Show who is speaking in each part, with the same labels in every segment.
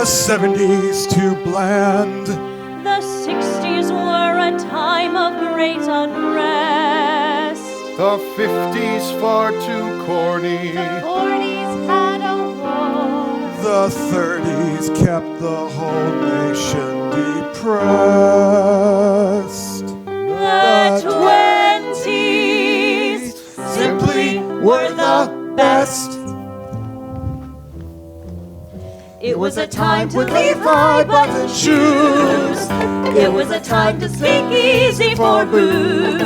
Speaker 1: 70s to blend.
Speaker 2: The 60s were a time of great unrest.
Speaker 3: The 50s far too corny.
Speaker 2: The 40s had a war.
Speaker 1: The 30s kept the whole nation depressed.
Speaker 2: The 20s simply were the best. It was a time to leave high-button shoes. It was a time to speak easy for booze.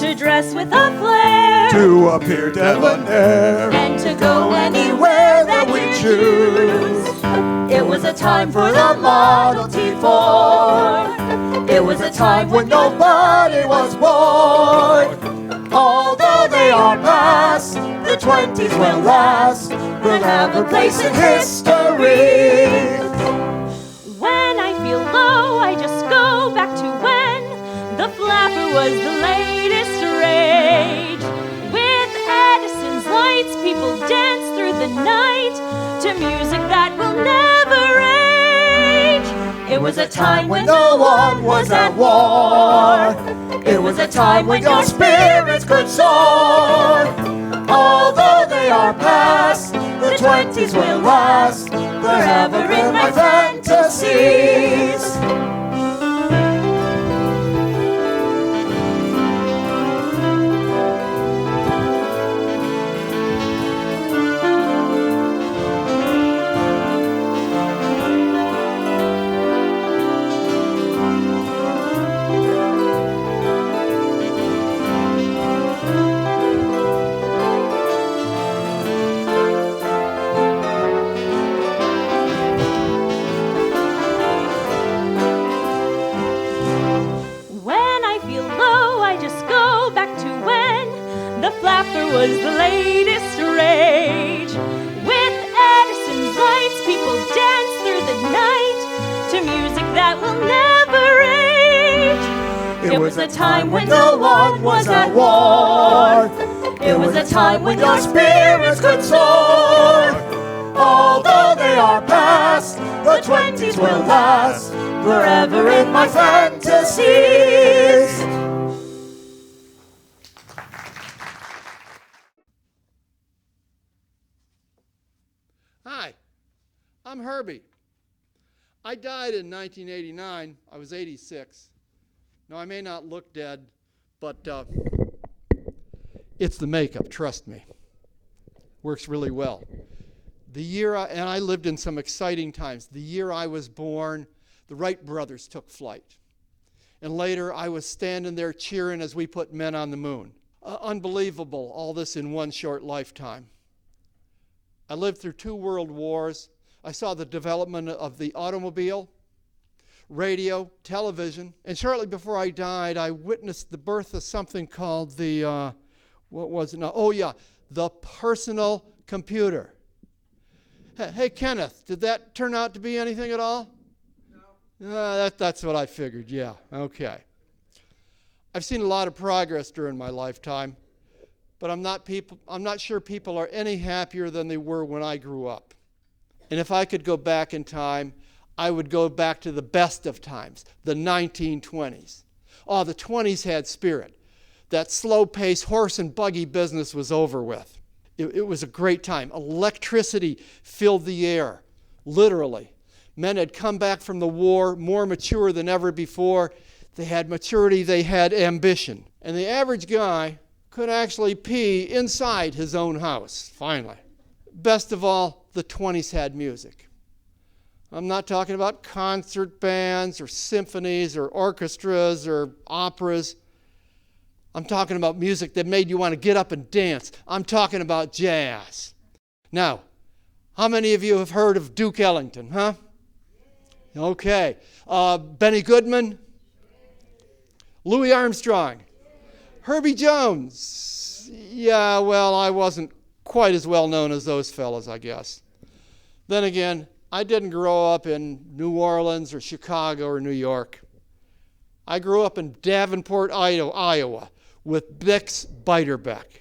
Speaker 2: To dress with a flair.
Speaker 1: To appear debonair.
Speaker 2: And to go anywhere that we choose. It was a time for the Model T Ford. It was a time when nobody was bored. Although they are past, the 20s will last. Will have a place in history. When I feel low, I just go back to when the flapper was the latest rage. With Edison's lights, people dance through the night to music that will never age. It was a time when no one was at war. It was a time when your spirits could soar. Although they are past, the 20s will last forever in my fantasies. Was the latest rage. With Edison's lights, people dance through the night to music that will never age. It was a time when no one was at war. It was a time when your spirits could soar. Although they are past, the 20s will last forever in my fantasies.
Speaker 4: Hi, I'm Herbie. I died in 1989. I was 86. Now, I may not look dead, but it's the makeup, trust me. Works really well. And I lived in some exciting times. The year I was born, the Wright brothers took flight. And later, I was standing there cheering as we put men on the moon. Unbelievable, all this in one short lifetime. I lived through 2 world wars. I saw the development of the automobile, radio, television, and shortly before I died, I witnessed the birth of something called the, the personal computer. Hey, Kenneth, did that turn out to be anything at all? No. That's what I figured, yeah, okay. I've seen a lot of progress during my lifetime. But I'm not sure people are any happier than they were when I grew up. And if I could go back in time, I would go back to the best of times, the 1920s. Oh, the 20s had spirit. That slow-paced horse and buggy business was over with. It was a great time. Electricity filled the air, literally. Men had come back from the war more mature than ever before. They had maturity, they had ambition. And the average guy could actually pee inside his own house, finally. Best of all, the 20s had music. I'm not talking about concert bands or symphonies or orchestras or operas. I'm talking about music that made you want to get up and dance. I'm talking about jazz. Now, how many of you have heard of Duke Ellington, huh? Okay. Benny Goodman? Louis Armstrong? Herbie Jones? Yeah, well, I wasn't quite as well known as those fellas, I guess. Then again, I didn't grow up in New Orleans or Chicago or New York. I grew up in Davenport, Iowa, with Bix Beiderbecke.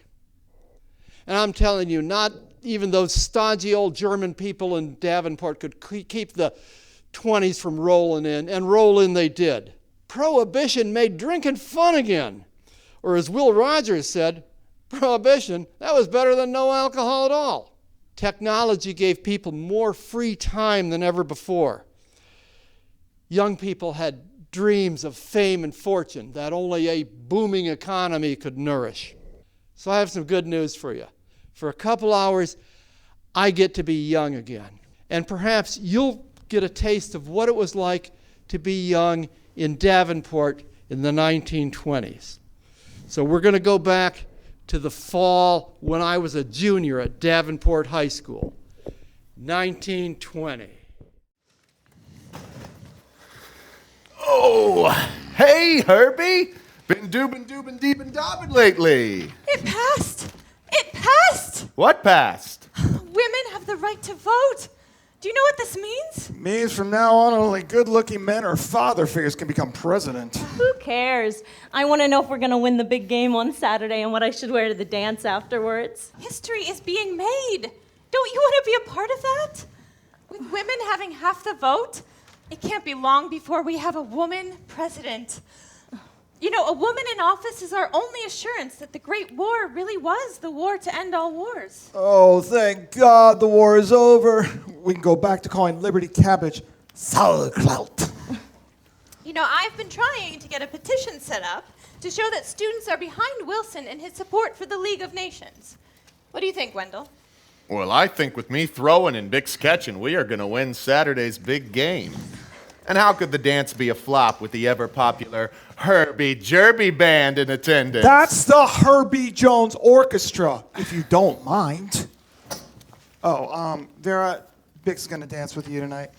Speaker 4: And I'm telling you, not even those stodgy old German people in Davenport could keep the 20s from rolling in, and roll in they did. Prohibition made drinking fun again. Or as Will Rogers said, Prohibition, that was better than no alcohol at all. Technology gave people more free time than ever before. Young people had dreams of fame and fortune that only a booming economy could nourish. So I have some good news for you. For a couple hours, I get to be young again. And perhaps you'll get a taste of what it was like to be young in Davenport in the 1920s. So we're going to go back to the fall when I was a junior at Davenport High School, 1920.
Speaker 3: Oh, hey, Herbie. Been doobin' lately.
Speaker 2: It passed! It passed!
Speaker 3: What passed?
Speaker 2: Women have the right to vote. Do you know what this means?
Speaker 1: Means from now on, only good-looking men or father figures can become president.
Speaker 5: Who cares? I want to know if we're going to win the big game on Saturday and what I should wear to the dance afterwards.
Speaker 2: History is being made. Don't you want to be a part of that? With women having half the vote, it can't be long before we have a woman president. You know, a woman in office is our only assurance that the Great War really was the war to end all wars.
Speaker 1: Oh, thank God the war is over. We can go back to calling Liberty Cabbage sauerkraut.
Speaker 2: You know, I've been trying to get a petition set up to show that students are behind Wilson in his support for the League of Nations. What do you think, Wendell?
Speaker 3: Well, I think with me throwing and Bix catching, we are going to win Saturday's big game. And how could the dance be a flop with the ever-popular Herbie Jerby Band in attendance?
Speaker 1: That's the Herbie Jones Orchestra, if you don't mind. Oh, Vera, Bix is going to dance with you tonight.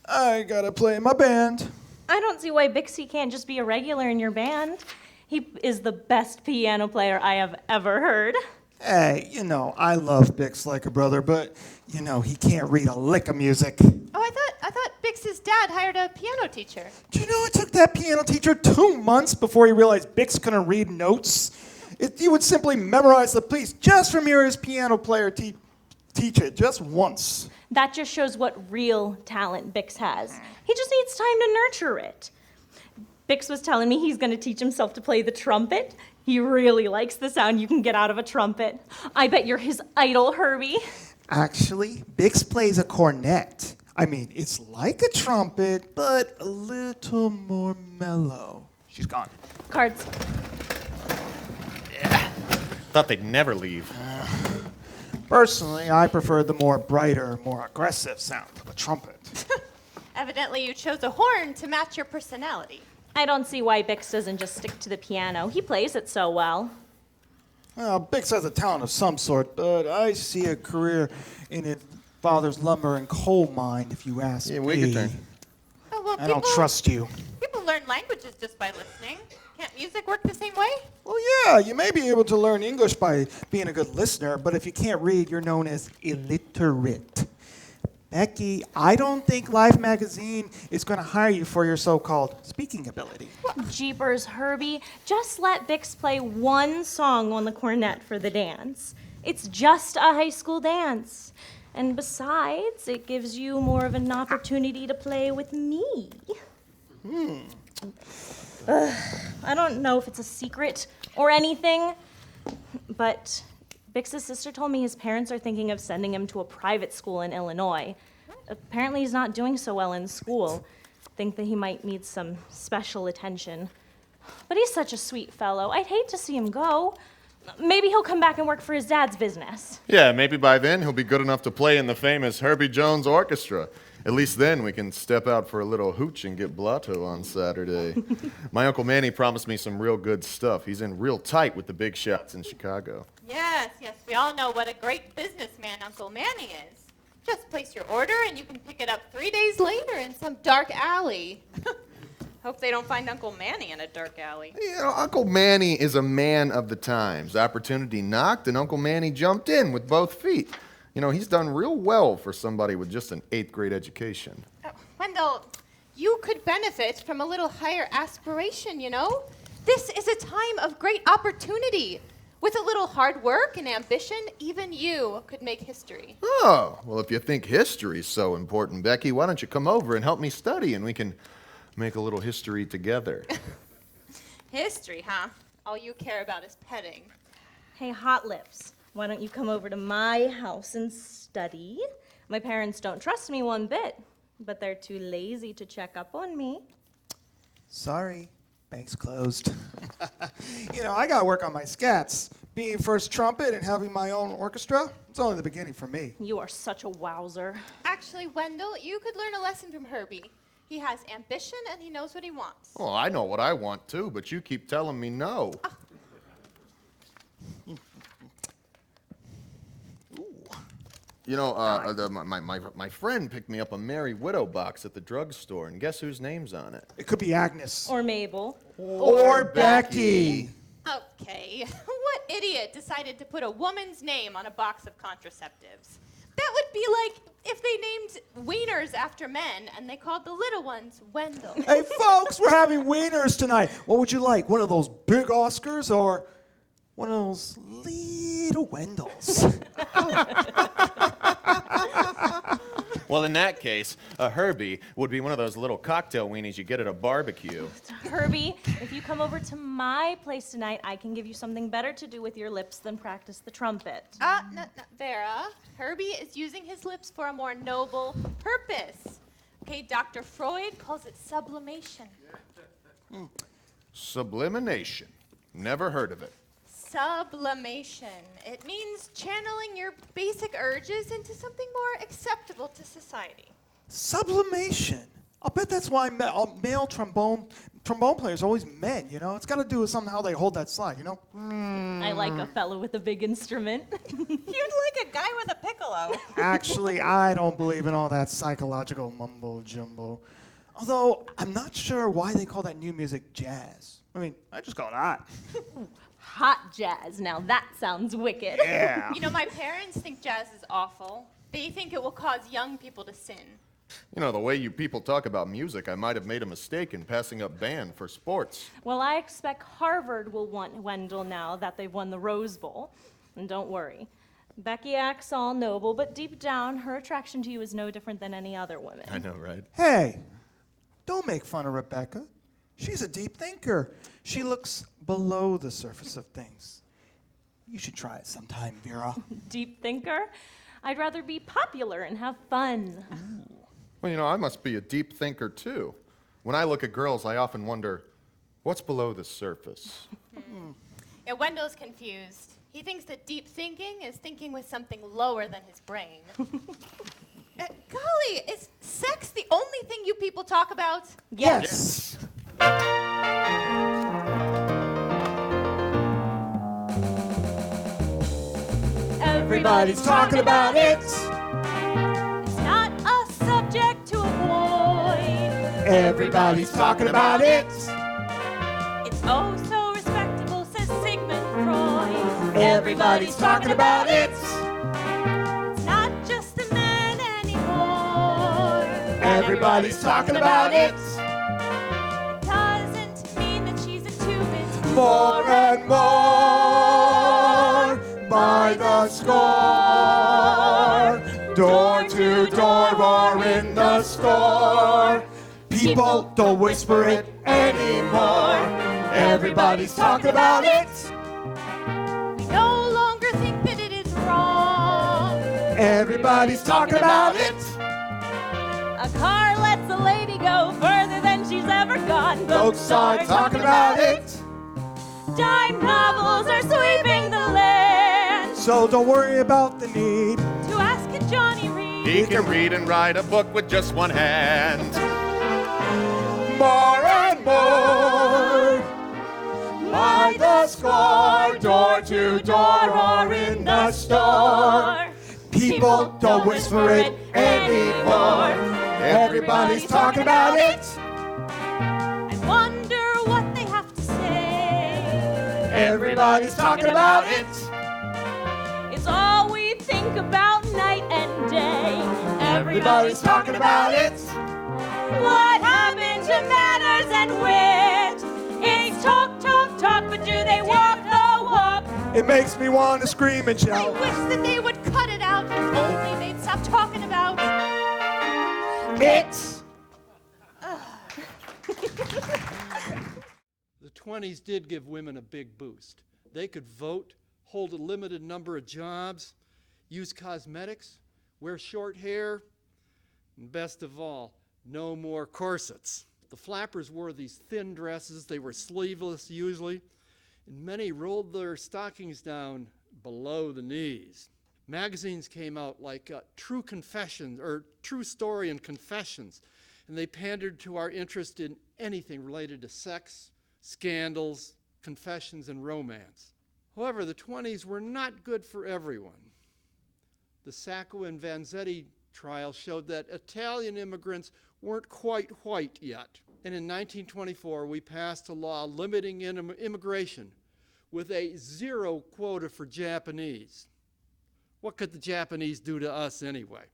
Speaker 1: I got to play in my band.
Speaker 5: I don't see why Bixie can't just be a regular in your band. He is the best piano player I have ever heard.
Speaker 1: Hey, you know, I love Bix like a brother, but, you know, he can't read a lick of music.
Speaker 2: Oh, I thought Bix's dad hired a piano teacher.
Speaker 1: Do you know it took that piano teacher 2 months before he realized Bix couldn't read notes? He would simply memorize the piece just from hearing his piano player teach it just once.
Speaker 5: That just shows what real talent Bix has. He just needs time to nurture it. Bix was telling me he's going to teach himself to play the trumpet. He really likes the sound you can get out of a trumpet. I bet you're his idol, Herbie.
Speaker 1: Actually, Bix plays a cornet. I mean, it's like a trumpet, but a little more mellow. She's gone.
Speaker 5: Cards.
Speaker 3: Thought they'd never leave.
Speaker 1: Personally, I prefer the more brighter, more aggressive sound of a trumpet.
Speaker 2: Evidently, you chose a horn to match your personality.
Speaker 5: I don't see why Bix doesn't just stick to the piano. He plays it so well.
Speaker 1: Well, Bix has a talent of some sort, but I see a career in his father's lumber and coal mine, if you ask me.
Speaker 3: Yeah, we could turn.
Speaker 2: Oh, well,
Speaker 1: I don't trust you.
Speaker 2: People learn languages just by listening. Can't music work the same way?
Speaker 1: Well, yeah, you may be able to learn English by being a good listener, but if you can't read, you're known as illiterate. Becky, I don't think Life magazine is going to hire you for your so-called speaking ability.
Speaker 5: Jeepers, Herbie, just let Bix play one song on the cornet for the dance. It's just a high school dance. And besides, it gives you more of an opportunity to play with me. I don't know if it's a secret or anything, but Bix's sister told me his parents are thinking of sending him to a private school in Illinois. Apparently he's not doing so well in school. Think that he might need some special attention. But he's such a sweet fellow. I'd hate to see him go. Maybe he'll come back and work for his dad's business.
Speaker 3: Yeah, maybe by then he'll be good enough to play in the famous Herbie Jones Orchestra. At least then we can step out for a little hooch and get blotto on Saturday. My Uncle Manny promised me some real good stuff. He's in real tight with the big shots in Chicago.
Speaker 2: Yes, we all know what a great businessman Uncle Manny is. Just place your order and you can pick it up 3 days later in some dark alley. Hope they don't find Uncle Manny in a dark alley.
Speaker 3: You know, Uncle Manny is a man of the times. Opportunity knocked and Uncle Manny jumped in with both feet. You know, he's done real well for somebody with just an 8th grade education.
Speaker 2: Wendell, you could benefit from a little higher aspiration, you know? This is a time of great opportunity.
Speaker 6: With a little hard work and ambition, even you could make history.
Speaker 3: Oh, well, if you think history's so important, Becky, why don't you come over and help me study and we can make a little history together?
Speaker 6: History, huh? All you care about is petting.
Speaker 5: Hey, Hot Lips, why don't you come over to my house and study? My parents don't trust me one bit, but they're too lazy to check up on me.
Speaker 1: Sorry, bank's closed. I got to work on my scats. Being first trumpet and having my own orchestra, it's only the beginning for me.
Speaker 5: You are such a wowzer.
Speaker 6: Actually, Wendell, you could learn a lesson from Herbie. He has ambition and he knows what he wants.
Speaker 3: Oh, I know what I want too, but you keep telling me no. My friend picked me up a Merry Widow box at the drugstore, and guess whose name's on it?
Speaker 1: It could be Agnes.
Speaker 5: Or Mabel.
Speaker 1: Or Becky.
Speaker 6: Okay, what idiot decided to put a woman's name on a box of contraceptives? That would be like if they named wieners after men and they called the little ones Wendell.
Speaker 1: Hey, folks, we're having wieners tonight. What would you like? One of those big Oscars or one of those little Wendells?
Speaker 3: Well, in that case, a Herbie would be one of those little cocktail weenies you get at a barbecue.
Speaker 5: Herbie, if you come over to my place tonight, I can give you something better to do with your lips than practice the trumpet.
Speaker 6: No, Vera, Herbie is using his lips for a more noble purpose. Okay, Dr. Freud calls it sublimation.
Speaker 3: Sublimination. Never heard of it.
Speaker 6: Sublimation. It means channeling your basic urges into something more acceptable to society.
Speaker 1: Sublimation. I'll bet that's why male trombone players are always men, It's got to do with somehow they hold that slide,
Speaker 5: I like a fellow with a big instrument.
Speaker 2: You'd like a guy with a piccolo.
Speaker 1: Actually, I don't believe in all that psychological mumbo-jumbo. Although, I'm not sure why they call that new music jazz. I mean, I just call it hot.
Speaker 5: Hot jazz. Now that sounds wicked.
Speaker 1: Yeah.
Speaker 6: My parents think jazz is awful. They think it will cause young people to sin.
Speaker 3: The way you people talk about music, I might have made a mistake in passing up band for sports.
Speaker 5: Well, I expect Harvard will want Wendell now that they've won the Rose Bowl. And don't worry. Becky acts all noble, but deep down, her attraction to you is no different than any other woman.
Speaker 3: I know, right?
Speaker 1: Hey, don't make fun of Rebecca. She's a deep thinker. She looks below the surface of things. You should try it sometime, Vera.
Speaker 5: Deep thinker? I'd rather be popular and have fun.
Speaker 3: Well, I must be a deep thinker, too. When I look at girls, I often wonder, what's below the surface?
Speaker 6: Yeah, Wendell's confused. He thinks that deep thinking is thinking with something lower than his brain. Golly, is sex the only thing you people talk about?
Speaker 1: Yes.
Speaker 5: Everybody's
Speaker 1: talking about it.
Speaker 5: It's not a subject to avoid.
Speaker 1: Everybody's talking about it.
Speaker 5: It's oh so respectable, says Sigmund Freud.
Speaker 1: Everybody's talking about it.
Speaker 5: It's not just the men anymore.
Speaker 1: Everybody's talking about it.
Speaker 5: It doesn't mean that she's into it.
Speaker 1: More and more by the score. Door to door or in the store. People don't whisper it anymore. Everybody's talking about it.
Speaker 6: We no longer think that it is wrong.
Speaker 1: Everybody's talking about it.
Speaker 5: A car lets a lady go further than she's ever gone.
Speaker 1: Folks are talking about it.
Speaker 5: Dime novels are sweeping the land.
Speaker 1: So don't worry about the need.
Speaker 5: To ask can Johnny read?
Speaker 3: He can read and write a book with just one hand.
Speaker 1: More and more by the score. Door to door or in the store. People don't whisper it anymore. Everybody's talking about it.
Speaker 5: I wonder what they have to say.
Speaker 1: Everybody's talking about it.
Speaker 5: It's all we think about night and day.
Speaker 1: Everybody's talking about it.
Speaker 5: What happened to manners and wit? It's talk, talk, talk, but do they walk the walk?
Speaker 1: It makes me want to scream and
Speaker 6: I
Speaker 1: shout.
Speaker 6: wish that they would cut it out. If only they'd stop talking about
Speaker 1: Bix!
Speaker 4: The 20s did give women a big boost. They could vote, hold a limited number of jobs, use cosmetics, wear short hair, and best of all, no more corsets. The flappers wore these thin dresses. They were sleeveless usually, and many rolled their stockings down below the knees. Magazines came out like True Confessions or True Story and Confessions, and they pandered to our interest in anything related to sex, scandals, confessions, and romance. However, the 20s were not good for everyone. The Sacco and Vanzetti trial showed that Italian immigrants weren't quite white yet. And in 1924, we passed a law limiting immigration with a 0 quota for Japanese. What could the Japanese do to us anyway?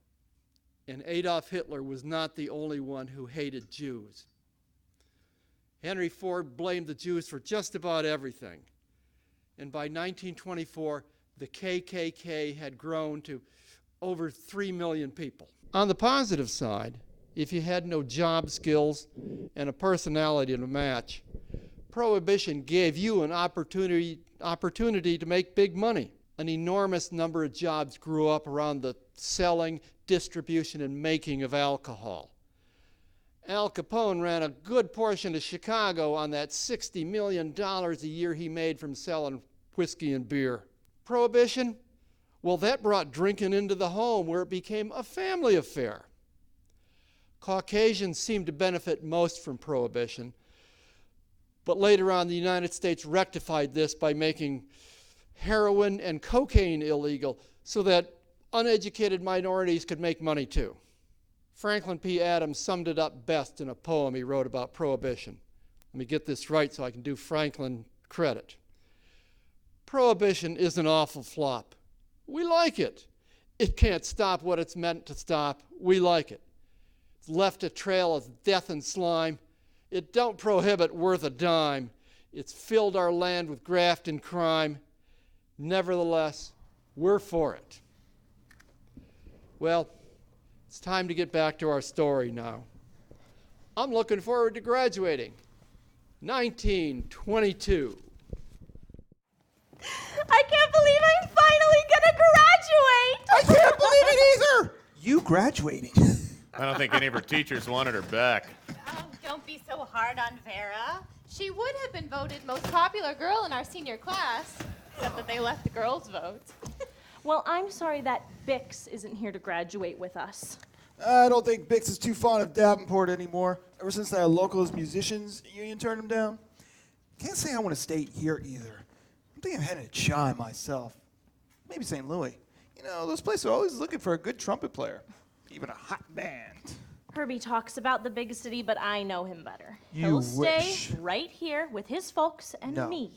Speaker 4: And Adolf Hitler was not the only one who hated Jews. Henry Ford blamed the Jews for just about everything. And by 1924, the KKK had grown to over 3 million people. On the positive side, if you had no job skills and a personality to match, Prohibition gave you an opportunity to make big money. An enormous number of jobs grew up around the selling, distribution, and making of alcohol. Al Capone ran a good portion of Chicago on that $60 million a year he made from selling whiskey and beer. Prohibition? Well, that brought drinking into the home where it became a family affair. Caucasians seemed to benefit most from Prohibition, but later on the United States rectified this by making heroin and cocaine illegal so that uneducated minorities could make money too. Franklin P. Adams summed it up best in a poem he wrote about Prohibition. Let me get this right so I can do Franklin credit. Prohibition is an awful flop. We like it. It can't stop what it's meant to stop. We like it. It's left a trail of death and slime. It don't prohibit worth a dime. It's filled our land with graft and crime. Nevertheless, we're for it. Well, it's time to get back to our story now. I'm looking forward to graduating. 1922.
Speaker 5: I can't believe I'm finally gonna graduate!
Speaker 1: I can't believe it either! You graduating.
Speaker 3: I don't think any of her teachers wanted her back.
Speaker 6: Oh, don't be so hard on Vera. She would have been voted most popular girl in our senior class, except that they let the girls vote.
Speaker 5: Well, I'm sorry that Bix isn't here to graduate with us.
Speaker 1: I don't think Bix is too fond of Davenport anymore, ever since that locals musicians union turned him down. Can't say I want to stay here either. I'm thinking of heading to Chi myself. Maybe St. Louis. You know, those places are always looking for a good trumpet player. Even a hot band.
Speaker 5: Herbie talks about the big city, but I know him better.
Speaker 1: You
Speaker 5: He'll
Speaker 1: wish.
Speaker 5: stay right here with his folks and
Speaker 1: No.
Speaker 5: me.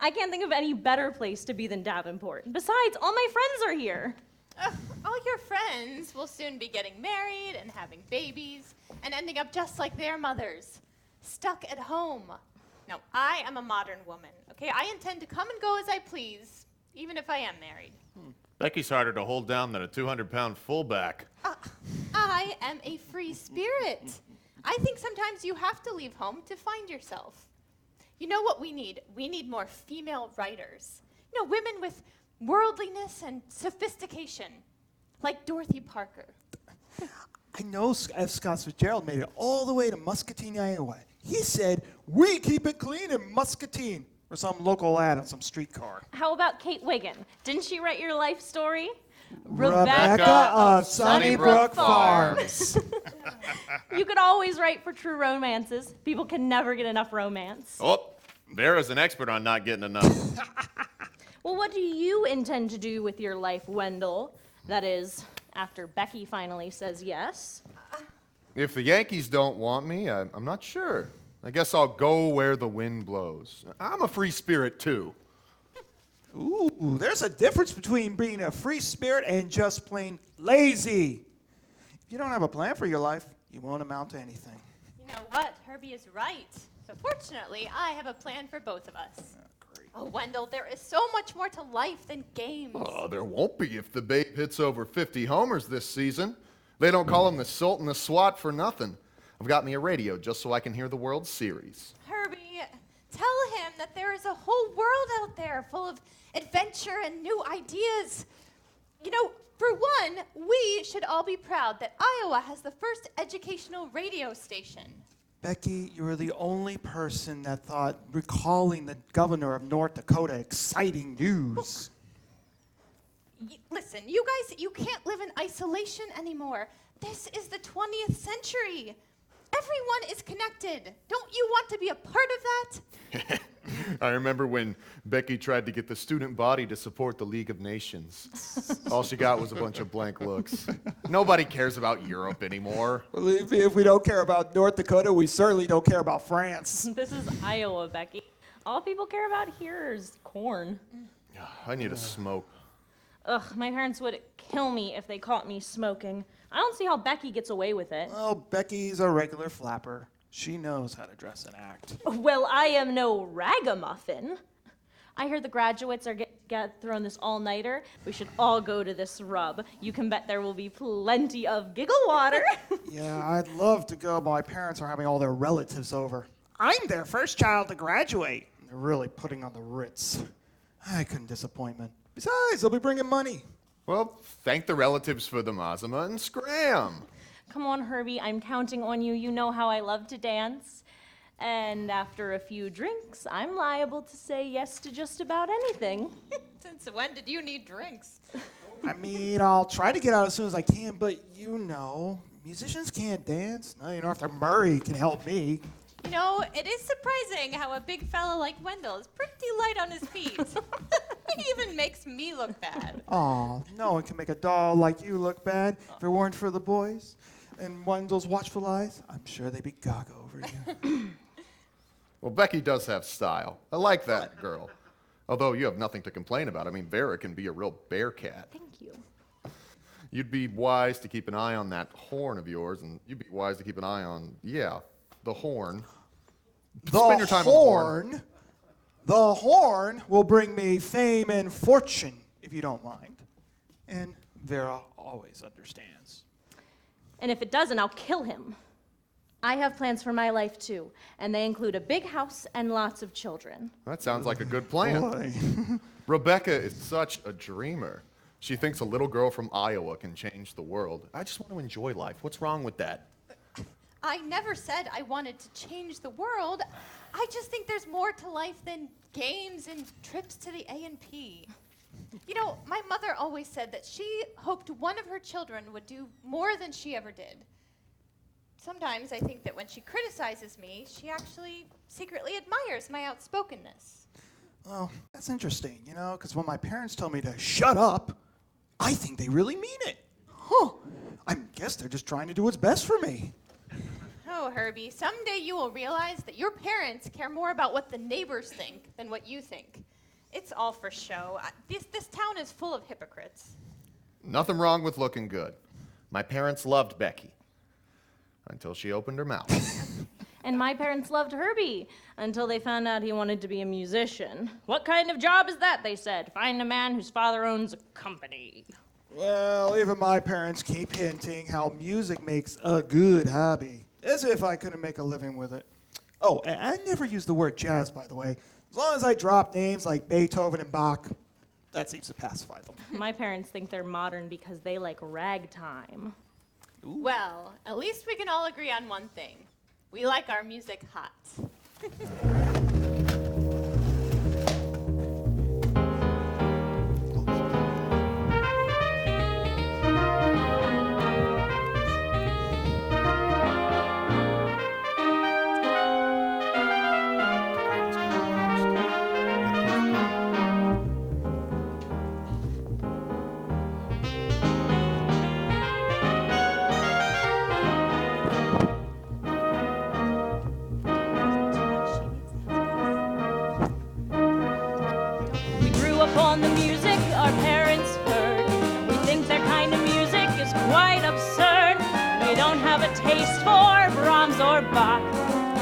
Speaker 5: I can't think of any better place to be than Davenport. Besides, all my friends are here.
Speaker 6: All your friends will soon be getting married and having babies and ending up just like their mothers, stuck at home. Now, I am a modern woman, okay? I intend to come and go as I please, even if I am married.
Speaker 3: Becky's harder to hold down than a 200-pound fullback.
Speaker 6: I am a free spirit. I think sometimes you have to leave home to find yourself. You know what we need? We need more female writers. You know, women with worldliness and sophistication, like Dorothy Parker.
Speaker 1: I know F. Scott Fitzgerald made it all the way to Muscatine, Iowa. He said, "We keep it clean in Muscatine," or some local ad on some streetcar.
Speaker 5: How about Kate Wiggin? Didn't she write your life story?
Speaker 1: Rebecca of Sunnybrook Farms.
Speaker 5: You could always write for true romances. People can never get enough romance.
Speaker 3: Oh, Vera's an expert on not getting enough.
Speaker 5: Well, what do you intend to do with your life, Wendell? That is, after Becky finally says yes.
Speaker 3: If the Yankees don't want me, I'm not sure. I guess I'll go where the wind blows. I'm a free spirit, too.
Speaker 1: Ooh, there's a difference between being a free spirit and just plain lazy. If you don't have a plan for your life, you won't amount to anything.
Speaker 6: You know what? Herbie is right. So fortunately, I have a plan for both of us.
Speaker 1: Great.
Speaker 6: Oh, Wendell, there is so much more to life than games.
Speaker 3: Oh, there won't be if the Babe hits over 50 homers this season. They don't call him the Sultan of SWAT for nothing. I've got me a radio just so I can hear the World Series.
Speaker 6: Herbie, tell him that there is a whole world out there full of adventure and new ideas. You know, for one, we should all be proud that Iowa has the first educational radio station.
Speaker 1: Becky, you were the only person that thought recalling the governor of North Dakota exciting news.
Speaker 6: Listen, you guys, you can't live in isolation anymore. This is the 20th century. Everyone is connected. Don't you want to be a part of that?
Speaker 3: I remember when Becky tried to get the student body to support the League of Nations. All she got was a bunch of blank looks. Nobody cares about Europe anymore.
Speaker 1: Believe me, if we don't care about North Dakota, we certainly don't care about France.
Speaker 5: This is Iowa, Becky. All people care about here is corn.
Speaker 3: I need a smoke.
Speaker 5: Ugh, my parents would kill me if they caught me smoking. I don't see how Becky gets away with it.
Speaker 1: Well, Becky's a regular flapper. She knows how to dress and act.
Speaker 5: Well, I am no ragamuffin. I heard the graduates are throwing this all-nighter. We should all go to this rub. You can bet there will be plenty of giggle water.
Speaker 1: Yeah, I'd love to go, but my parents are having all their relatives over. I'm their first child to graduate. They're really putting on the Ritz. I couldn't disappoint them. Besides, they'll be bringing money.
Speaker 3: Well, thank the relatives for the mazama and scram.
Speaker 5: Come on, Herbie, I'm counting on you. You know how I love to dance. And after a few drinks, I'm liable to say yes to just about anything.
Speaker 6: Since when did you need drinks?
Speaker 1: I mean, I'll try to get out as soon as I can, but you know, musicians can't dance. Not even Arthur Murray can help me.
Speaker 6: You know, it is surprising how a big fella like Wendell is pretty light on his feet. He even makes me look bad.
Speaker 1: Aw, no one can make a doll like you look bad. If it weren't for the boys and Wendell's watchful eyes, I'm sure they'd be gaga over you.
Speaker 3: Well, Becky does have style. I like that girl. Although you have nothing to complain about. I mean, Vera can be a real bear cat.
Speaker 5: Thank you.
Speaker 3: You'd be wise to keep an eye on that horn of yours, and you'd be wise to keep an eye on, the horn. Spend your time on the horn.
Speaker 1: The horn will bring me fame and fortune, if you don't mind. And Vera always understands.
Speaker 5: And if it doesn't, I'll kill him. I have plans for my life too, and they include a big house and lots of children.
Speaker 3: That sounds like a good plan.
Speaker 1: Boy.
Speaker 3: Rebecca is such a dreamer. She thinks a little girl from Iowa can change the world. I just want to enjoy life. What's wrong with that?
Speaker 6: I never said I wanted to change the world. I just think there's more to life than games and trips to the A&P. You know, my mother always said that she hoped one of her children would do more than she ever did. Sometimes I think that when she criticizes me, she actually secretly admires my outspokenness.
Speaker 1: Well, that's interesting, you know, because when my parents tell me to shut up, I think they really mean it. Huh. I guess they're just trying to do what's best for me.
Speaker 6: Oh, Herbie, someday you will realize that your parents care more about what the neighbors think than what you think. It's all for show. This town is full of hypocrites.
Speaker 3: Nothing wrong with looking good. My parents loved Becky until she opened her mouth.
Speaker 5: And my parents loved Herbie until they found out he wanted to be a musician. What kind of job is that, they said. Find a man whose father owns a company.
Speaker 1: Well, even my parents keep hinting how music makes a good hobby. As if I couldn't make a living with it. Oh, and I never use the word jazz, by the way. As long as I drop names like Beethoven and Bach, that seems to pacify them.
Speaker 5: My parents think they're modern because they like ragtime.
Speaker 6: Well, at least we can all agree on one thing. We like our music hot.
Speaker 5: On the music our parents heard. We think their kind of music is quite absurd. We don't have a taste for Brahms or Bach.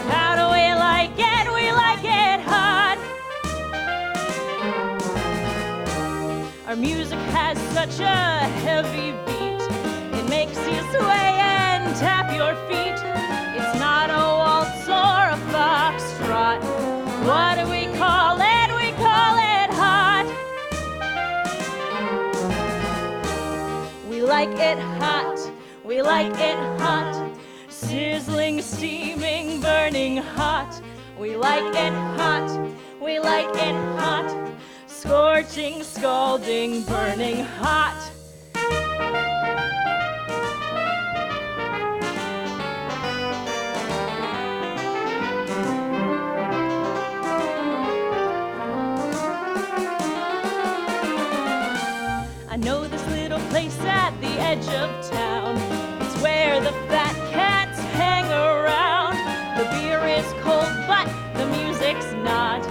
Speaker 5: How do we like it? We like it hot. Our music has such a heavy beat. It makes you sway and tap your feet. It's not a waltz or a foxtrot. What do we call it? We call it hot. We like it hot. We like it hot. Sizzling, steaming, burning hot. We like it hot. We like it hot. Scorching, scalding, burning hot. I know this little place at the edge of town. It's where the fat cats hang around. The beer is cold, but the music's not.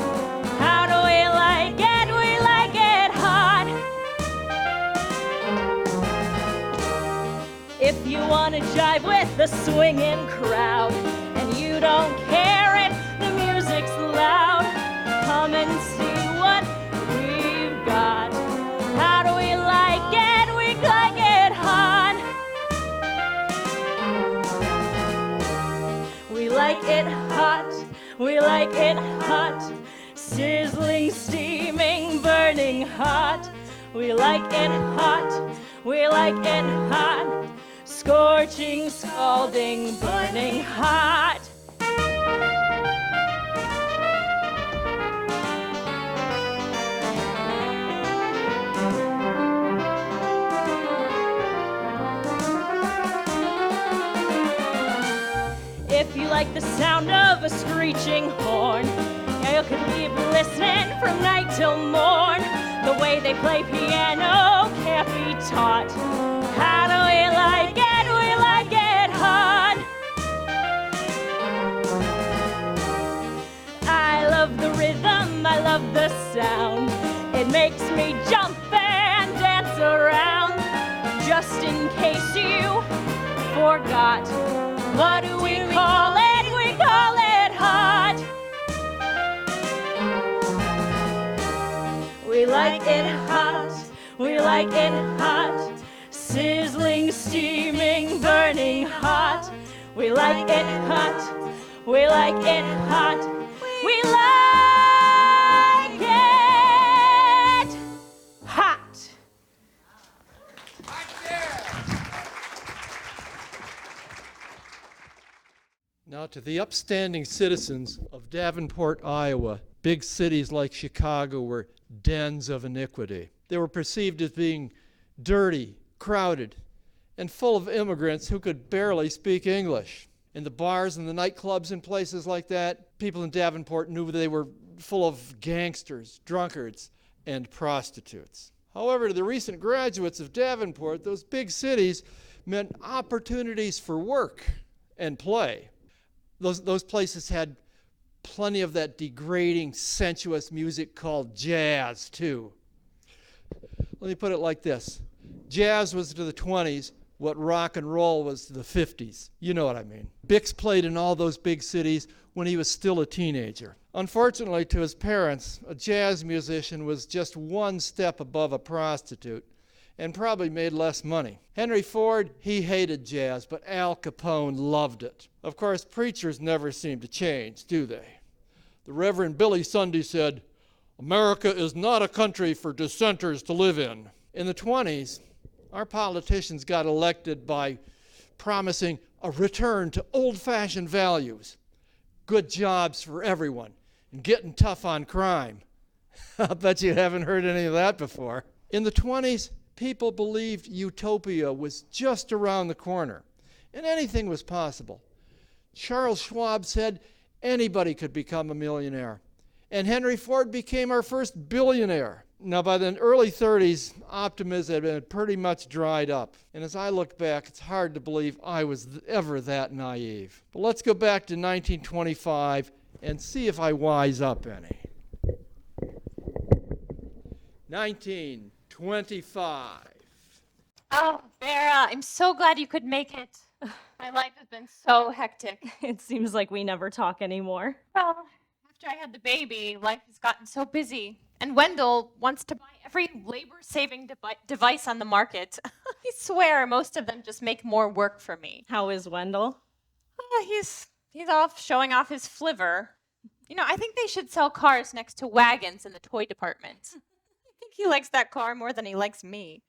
Speaker 5: How do we like it? We like it hot. If you want to jive with the swinging crowd and you don't care if the music's loud, come and see what we've got. How do we like it? We like it hot. We like it hot. We like it hot. Sizzling, steaming, burning hot. We like it hot. We like it hot. Scorching, scalding, burning hot. If you like the sound of a screeching horn, you could leave listening from night till morn. The way they play piano can't be taught. How do we like it? We like it hot. I love the rhythm, I love the sound. It makes me jump and dance around. Just in case you forgot, what do we call it? We call it hot. We like it hot. We like it hot. Sizzling, steaming, burning hot. We like it hot. We like it hot. We like it hot.
Speaker 4: Now, to the upstanding citizens of Davenport, Iowa, big cities like Chicago were dens of iniquity. They were perceived as being dirty, crowded, and full of immigrants who could barely speak English. In the bars and the nightclubs and places like that, people in Davenport knew they were full of gangsters, drunkards, and prostitutes. However, to the recent graduates of Davenport, those big cities meant opportunities for work and play. Those places had plenty of that degrading, sensuous music called jazz, too. Let me put it like this. Jazz was to the 20s what rock and roll was to the 50s. You know what I mean. Bix played in all those big cities when he was still a teenager. Unfortunately, to his parents, a jazz musician was just one step above a prostitute and probably made less money. Henry Ford, he hated jazz, but Al Capone loved it. Of course, preachers never seem to change, do they? The Reverend Billy Sunday said, "America is not a country for dissenters to live in." In the 20s, our politicians got elected by promising a return to old-fashioned values, good jobs for everyone, and getting tough on crime. I bet you haven't heard any of that before. In the 20s, people believed utopia was just around the corner, and anything was possible. Charles Schwab said anybody could become a millionaire, and Henry Ford became our first billionaire. Now, by the early 30s, optimism had pretty much dried up. And as I look back, it's hard to believe I was ever that naive. But let's go back to 1925 and see if I wise up any. 1925.
Speaker 6: Oh, Vera, I'm so glad you could make it. My life has been so hectic.
Speaker 5: It seems like we never talk anymore.
Speaker 6: Well, after I had the baby, life has gotten so busy. And Wendell wants to buy every labor-saving device on the market. I swear most of them just make more work for me.
Speaker 5: How is Wendell?
Speaker 6: He's off showing off his flivver. You know, I think they should sell cars next to wagons in the toy department. I think he likes that car more than he likes me.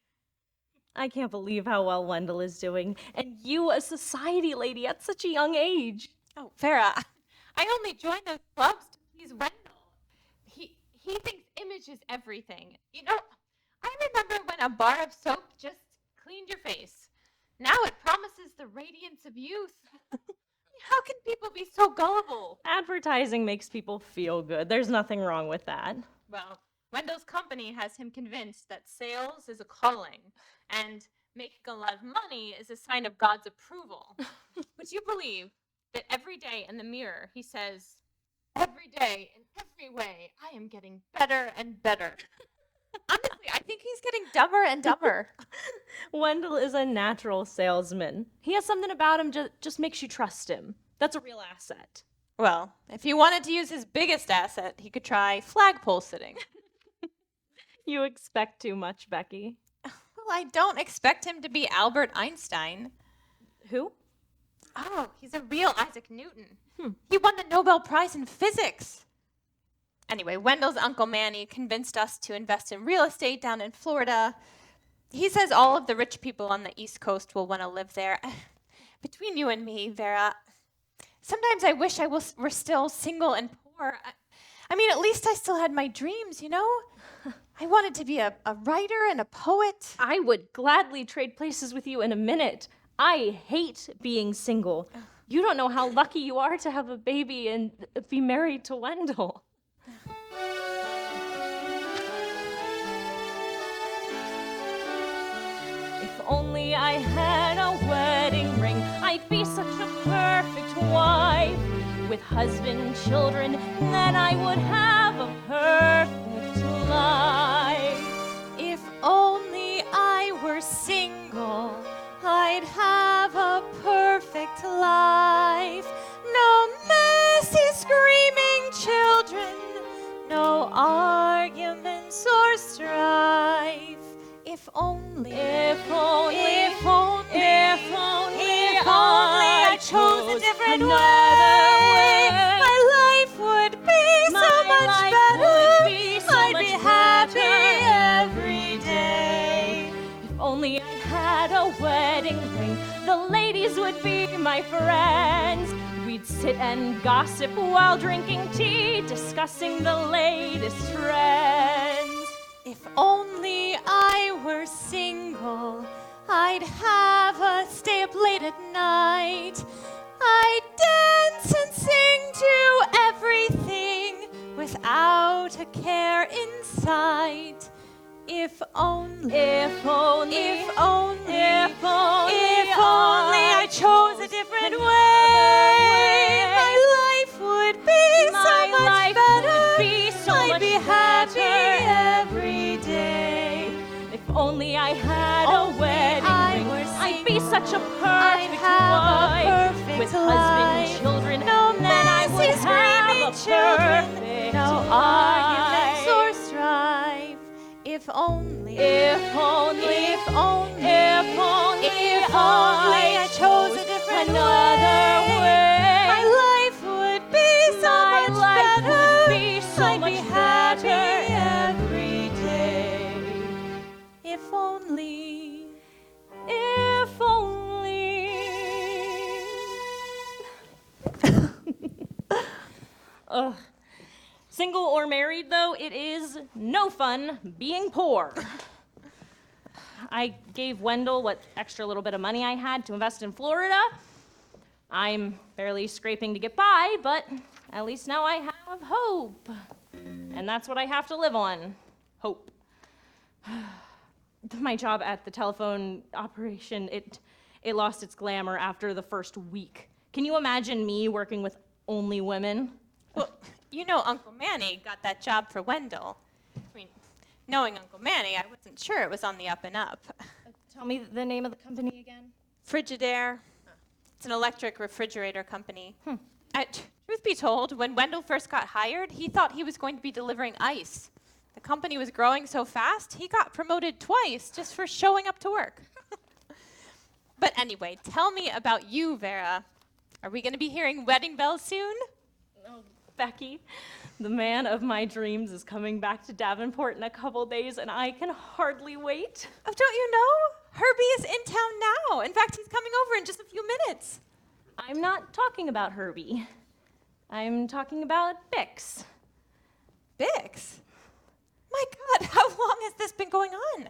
Speaker 5: I can't believe how well Wendell is doing. And you, a society lady at such a young age.
Speaker 6: Oh, Farah, I only joined those clubs to please Wendell. He thinks image is everything. You know, I remember when a bar of soap just cleaned your face. Now it promises the radiance of youth. How can people be so gullible?
Speaker 5: Advertising makes people feel good. There's nothing wrong with that.
Speaker 6: Well, Wendell's company has him convinced that sales is a calling and making a lot of money is a sign of God's approval. Would you believe that every day in the mirror he says, every day, in every way, I am getting better and better. Honestly, I think he's getting dumber and dumber.
Speaker 5: Wendell is a natural salesman. He has something about him just makes you trust him. That's a real asset.
Speaker 6: Well, if he wanted to use his biggest asset, he could try flagpole sitting.
Speaker 5: You expect too much, Becky.
Speaker 6: Well, I don't expect him to be Albert Einstein.
Speaker 5: Who?
Speaker 6: Oh, he's a real Isaac Newton. He won the Nobel Prize in physics. Anyway, Wendell's Uncle Manny convinced us to invest in real estate down in Florida. He says all of the rich people on the East Coast will want to live there. Between you and me, Vera, sometimes I wish I were still single and poor. I mean, at least I still had my dreams, you know? I wanted to be a writer and a poet.
Speaker 5: I would gladly trade places with you in a minute. I hate being single. You don't know how lucky you are to have a baby and be married to Wendell. If only I had a wedding ring, I'd be such a perfect wife. With husband and children, then I would have a perfect life.
Speaker 6: If only I were single, I'd have a perfect life. No messy screaming children, no arguments or strife. If only I chose a different way, my life would be so much better. I'd be happy every day.
Speaker 5: If only I had a wedding ring, the ladies would be my friends. We'd sit and gossip while drinking tea, discussing the latest trends.
Speaker 6: If only I were single, I'd have a stay up late at night. I'd dance and sing to everything without a care in sight. If only I chose a different way, my life would be so much better. I'd be happy every day.
Speaker 5: If only I had a wedding ring, I'd be such a perfect wife. With husband and children, then I would have a perfect
Speaker 6: no arguments or strife. If only I chose a different way, my life would be so much better. I'd be happy every day. If only.
Speaker 5: Ugh. Single or married, though, it is no fun being poor. I gave Wendell what extra little bit of money I had to invest in Florida. I'm barely scraping to get by, but at least now I have hope. And that's what I have to live on. Hope. My job at the telephone operation, it lost its glamour after the first week. Can you imagine me working with only women?
Speaker 6: Well, you know Uncle Manny got that job for Wendell. I mean, knowing Uncle Manny, I wasn't sure it was on the up and up.
Speaker 5: Tell me the name of the company again.
Speaker 6: Frigidaire. It's an electric refrigerator company. Truth be told, when Wendell first got hired, he thought he was going to be delivering ice. The company was growing so fast, he got promoted twice just for showing up to work. But anyway, tell me about you, Vera. Are we going to be hearing wedding bells soon?
Speaker 5: Oh, Becky, the man of my dreams is coming back to Davenport in a couple days, and I can hardly wait.
Speaker 6: Oh, don't you know? Herbie is in town now. In fact, he's coming over in just a few minutes.
Speaker 5: I'm not talking about Herbie. I'm talking about Bix.
Speaker 6: Bix? My God, how long has this been going on?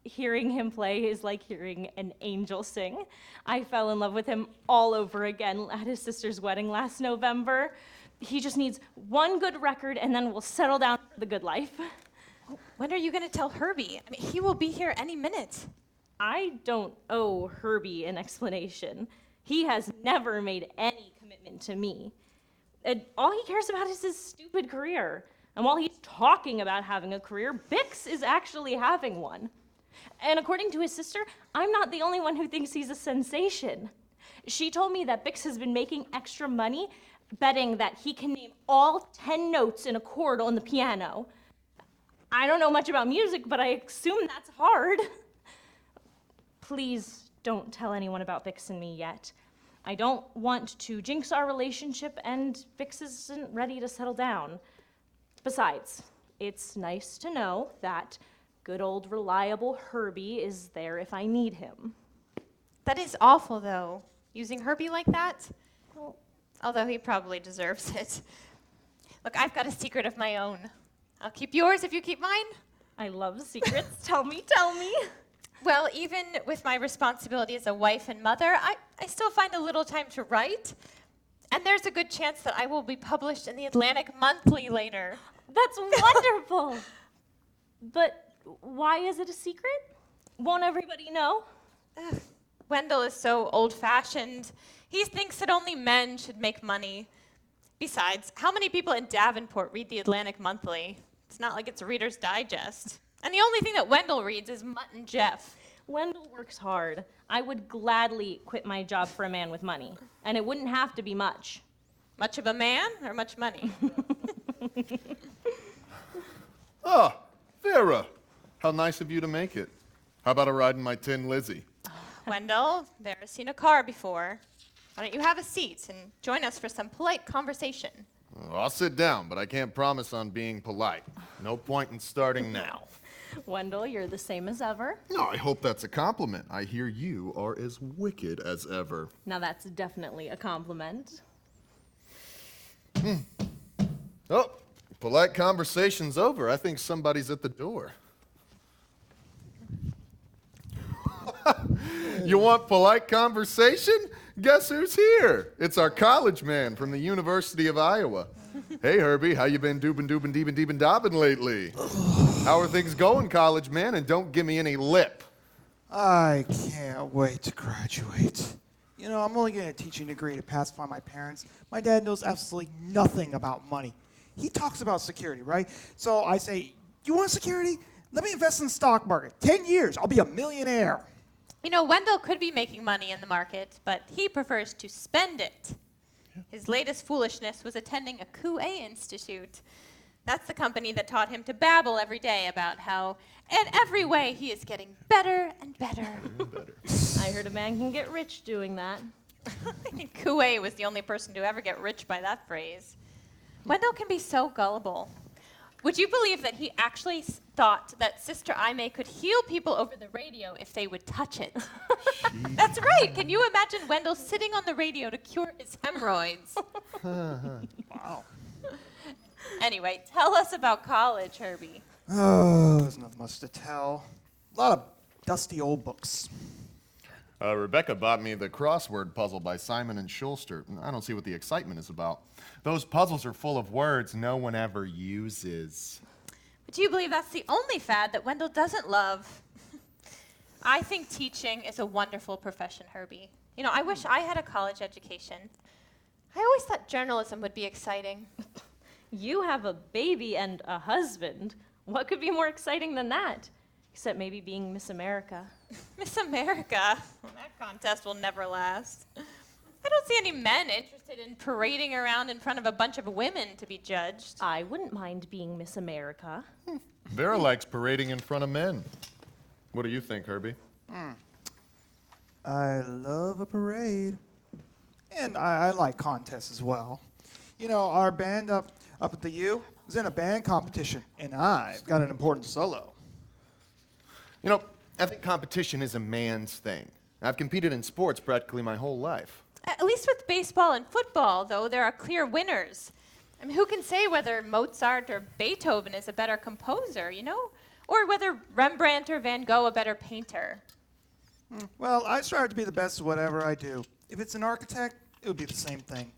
Speaker 5: Hearing him play is like hearing an angel sing. I fell in love with him all over again at his sister's wedding last November. He just needs one good record, and then we'll settle down for the good life.
Speaker 6: When are you going to tell Herbie? I mean, he will be here any minute.
Speaker 5: I don't owe Herbie an explanation. He has never made any commitment to me. And all he cares about is his stupid career. And while he's talking about having a career, Bix is actually having one. And according to his sister, I'm not the only one who thinks he's a sensation. She told me that Bix has been making extra money betting that he can name all 10 notes in a chord on the piano. I don't know much about music, but I assume that's hard. Please don't tell anyone about Bix and me yet. I don't want to jinx our relationship, and Bix isn't ready to settle down. Besides, it's nice to know that good old reliable Herbie is there if I need him.
Speaker 6: That is awful, though, using Herbie like that.
Speaker 5: Well,
Speaker 6: Although he probably deserves it. Look, I've got a secret of my own. I'll keep yours if you keep mine.
Speaker 5: I love secrets. Tell me, tell me.
Speaker 6: Well, even with my responsibility as a wife and mother, I still find a little time to write. And there's a good chance that I will be published in the Atlantic Monthly later.
Speaker 5: That's wonderful. But why is it a secret? Won't everybody know?
Speaker 6: Wendell is so old-fashioned. He thinks that only men should make money. Besides, how many people in Davenport read the Atlantic Monthly? It's not like it's Reader's Digest. And the only thing that Wendell reads is Mutt and Jeff.
Speaker 5: Wendell works hard. I would gladly quit my job for a man with money. And it wouldn't have to be much.
Speaker 6: Much of a man or much money?
Speaker 3: Oh, Vera, how nice of you to make it. How about a ride in my Tin Lizzie?
Speaker 6: Wendell, Vera's seen a car before. Why don't you have a seat and join us for some polite conversation?
Speaker 3: Oh, I'll sit down, but I can't promise on being polite. No point in starting now.
Speaker 5: Wendell, you're the same as ever.
Speaker 3: No, I hope that's a compliment. I hear you are as wicked as ever.
Speaker 5: Now that's definitely a compliment.
Speaker 3: Oh, polite conversation's over. I think somebody's at the door. You want polite conversation? Guess who's here? It's our college man from the University of Iowa. Hey, Herbie, how you been doobin' lately? How are things going, college man? And don't give me any lip.
Speaker 1: I can't wait to graduate. You know, I'm only getting a teaching degree to pacify my parents. My dad knows absolutely nothing about money. He talks about security, right? So I say, you want security? Let me invest in the stock market. 10 years, I'll be a millionaire.
Speaker 6: You know, Wendell could be making money in the market, but he prefers to spend it. His latest foolishness was attending a QA institute. That's the company that taught him to babble every day about how, in every way, he is getting better and better.
Speaker 5: I heard a man can get rich doing that.
Speaker 6: QA was the only person to ever get rich by that phrase. Wendell can be so gullible. Would you believe that he actually thought that Sister Aimee could heal people over the radio if they would touch it? That's right. Can you imagine Wendell sitting on the radio to cure his hemorrhoids?
Speaker 1: Wow.
Speaker 6: Anyway, tell us about college, Herbie.
Speaker 1: Oh, there's not much to tell. A lot of dusty old books.
Speaker 3: Rebecca bought me the crossword puzzle by Simon and Schuster. I don't see what the excitement is about. Those puzzles are full of words no one ever uses.
Speaker 6: But do you believe that's the only fad that Wendell doesn't love? I think teaching is a wonderful profession, Herbie. You know, I wish I had a college education. I always thought journalism would be exciting.
Speaker 5: You have a baby and a husband. What could be more exciting than that? Except maybe being Miss America.
Speaker 6: Miss America? Well, that contest will never last. I don't see any men interested in parading around in front of a bunch of women to be judged.
Speaker 5: I wouldn't mind being Miss America.
Speaker 3: Vera likes parading in front of men. What do you think, Herbie?
Speaker 1: I love a parade. And I like contests as well. You know, our band up at the U is in a band competition, and I've got an important solo.
Speaker 3: You know, I think competition is a man's thing. I've competed in sports practically my whole life.
Speaker 6: At least with baseball and football, though, there are clear winners. I mean, who can say whether Mozart or Beethoven is a better composer, you know? Or whether Rembrandt or Van Gogh a better painter?
Speaker 1: Well, I strive to be the best at whatever I do. If it's an architect, it would be the same thing.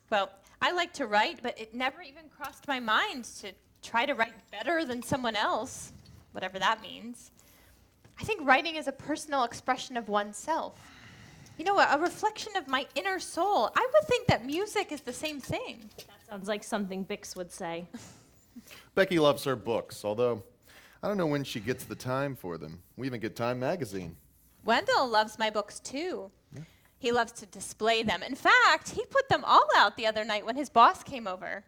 Speaker 6: Well, I like to write, but it never even crossed my mind to try to write better than someone else, whatever that means. I think writing is a personal expression of oneself. You know, a reflection of my inner soul. I would think that music is the same thing.
Speaker 5: That sounds like something Bix would say.
Speaker 3: Becky loves her books, although I don't know when she gets the time for them. We even get Time magazine.
Speaker 6: Wendell loves my books too. He loves to display them. In fact, he put them all out the other night when his boss came over.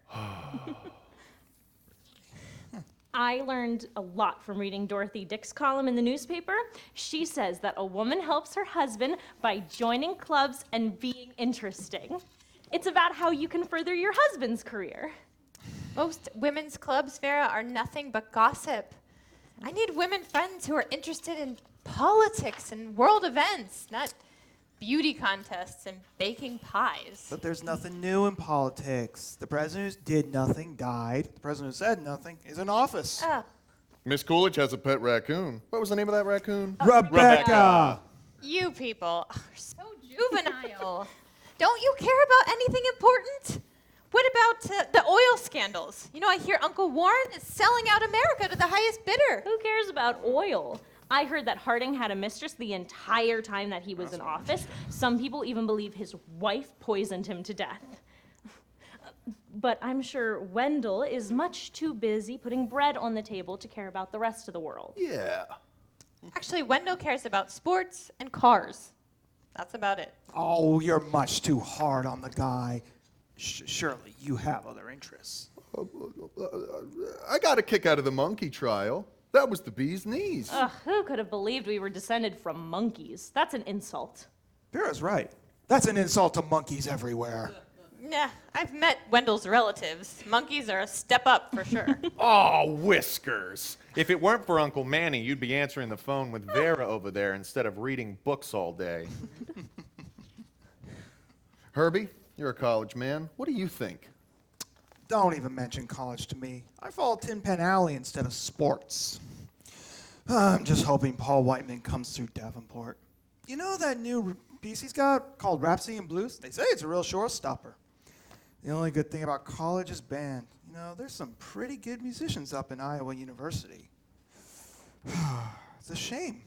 Speaker 5: I learned a lot from reading Dorothy Dick's column in the newspaper. She says that a woman helps her husband by joining clubs and being interesting. It's about how you can further your husband's career.
Speaker 6: Most women's clubs, Vera, are nothing but gossip. I need women friends who are interested in politics and world events, not beauty contests and baking pies.
Speaker 1: But there's nothing new in politics. The president who did nothing died. The president who said nothing is in office.
Speaker 3: Miss Coolidge has a pet raccoon. What was the name of that raccoon?
Speaker 1: Rebecca!
Speaker 6: You people are so juvenile. Don't you care about anything important? What about the oil scandals? You know, I hear Uncle Warren is selling out America to the highest bidder.
Speaker 5: Who cares about oil? I heard that Harding had a mistress the entire time that he was in office. Some people even believe his wife poisoned him to death. But I'm sure Wendell is much too busy putting bread on the table to care about the rest of the world.
Speaker 3: Yeah.
Speaker 6: Actually, Wendell cares about sports and cars. That's about it.
Speaker 1: Oh, you're much too hard on the guy. Surely you have other interests.
Speaker 3: I got a kick out of the monkey trial. That was the bee's knees.
Speaker 5: Ugh, who could have believed we were descended from monkeys? That's an insult.
Speaker 1: Vera's right. That's an insult to monkeys everywhere.
Speaker 6: Nah, I've met Wendell's relatives. Monkeys are a step up for sure.
Speaker 3: Oh, whiskers. If it weren't for Uncle Manny, you'd be answering the phone with Vera over there instead of reading books all day. Herbie, you're a college man. What do you think?
Speaker 1: Don't even mention college to me. I follow Tin Pan Alley instead of sports. I'm just hoping Paul Whiteman comes through Davenport. You know that new piece he's got called Rhapsody in Blues? They say it's a real showstopper. The only good thing about college is band. You know, there's some pretty good musicians up in Iowa University. It's a shame.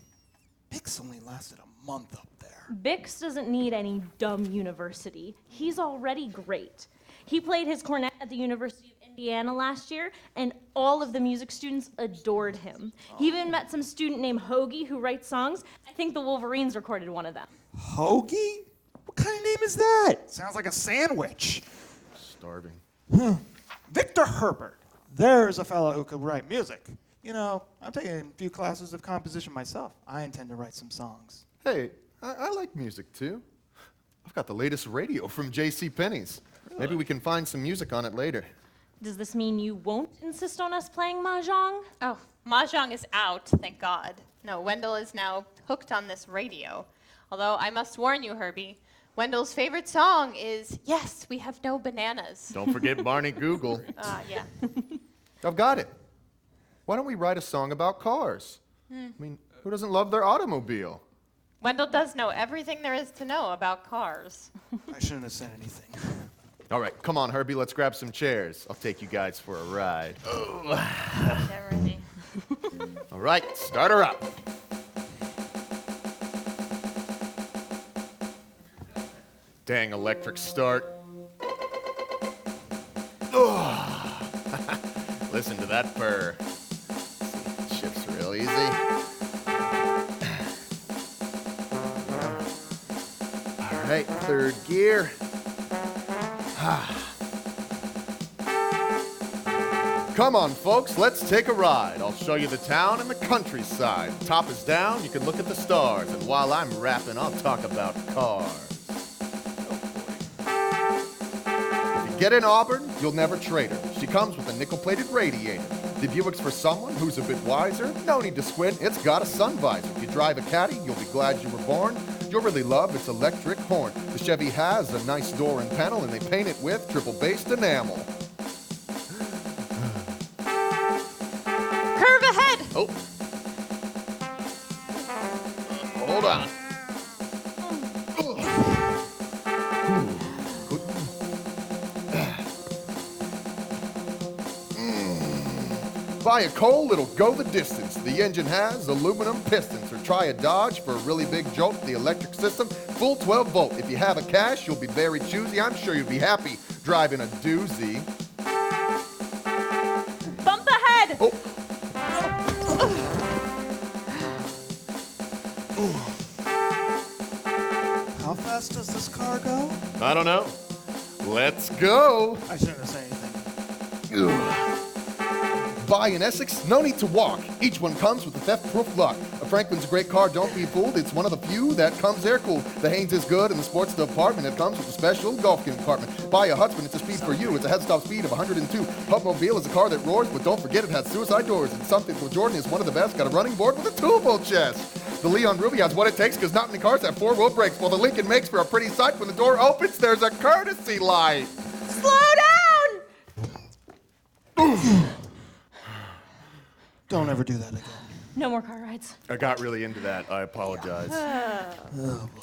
Speaker 1: Bix only lasted a month up there.
Speaker 5: Bix doesn't need any dumb university. He's already great. He played his cornet at the University of Indiana last year, and all of the music students adored him. He even met some student named Hoagie who writes songs. I think the Wolverines recorded one of them.
Speaker 1: Hoagie? What kind of name is that? Sounds like a sandwich.
Speaker 3: Starving.
Speaker 1: Victor Herbert. There's a fellow who could write music. You know, I'm taking a few classes of composition myself. I intend to write some songs.
Speaker 3: Hey, I like music too. I've got the latest radio from J.C. Penney's. Maybe we can find some music on it later.
Speaker 5: Does this mean you won't insist on us playing Mahjong?
Speaker 6: Oh, Mahjong is out, thank God. No, Wendell is now hooked on this radio. Although I must warn you, Herbie, Wendell's favorite song is Yes, We Have No Bananas.
Speaker 3: Don't forget Barney Google.
Speaker 6: Yeah.
Speaker 3: I've got it. Why don't we write a song about cars? I mean, who doesn't love their automobile?
Speaker 6: Wendell does know everything there is to know about cars.
Speaker 1: I shouldn't have said anything.
Speaker 3: All right, come on, Herbie, let's grab some chairs. I'll take you guys for a ride.
Speaker 6: They're ready.
Speaker 3: All right, start her up. Dang electric start. Listen to that purr. Shifts real easy. All right, third gear. Come on, folks, let's take a ride. I'll show you the town and the countryside. Top is down, you can look at the stars. And while I'm rapping, I'll talk about cars. If you get in Auburn, you'll never trade her. She comes with a nickel-plated radiator. The Buick's for someone who's a bit wiser. No need to squint, it's got a sun visor. If you drive a Caddy, you'll be glad you were born. You'll really love its electric horn. The Chevy has a nice door and panel, and they paint it with triple-based enamel.
Speaker 6: Curve ahead!
Speaker 3: Oh. Hold on. Buy a Cole, it'll go the distance. The engine has aluminum pistons. Or try a Dodge for a really big jolt. The electric system, full 12 volt. If you have a cash, you'll be very choosy. I'm sure you'll be happy driving a doozy.
Speaker 5: Bump ahead!
Speaker 3: Oh.
Speaker 1: How fast does this car go?
Speaker 3: I don't know. Let's go.
Speaker 1: I shouldn't have said anything.
Speaker 3: Ugh. Buy an Essex, no need to walk. Each one comes with a theft-proof lock. A Franklin's a great car, don't be fooled. It's one of the few that comes air-cooled. The Haynes is good, and the sports department, it comes with a special golf compartment. Buy a Hudson, it's a speed for you. It's a head-stop speed of 102. Hubmobile is a car that roars, but don't forget it has suicide doors. And something for Jordan is one of the best. Got a running board with a tool-bolt chest. The Leon Ruby has what it takes, because not many cars have four-wheel brakes. While the Lincoln makes for a pretty sight. When the door opens, there's a courtesy light.
Speaker 5: Slow down!
Speaker 1: Don't ever do that again.
Speaker 5: No more car rides.
Speaker 3: I got really into that. I apologize.
Speaker 1: Oh, boy.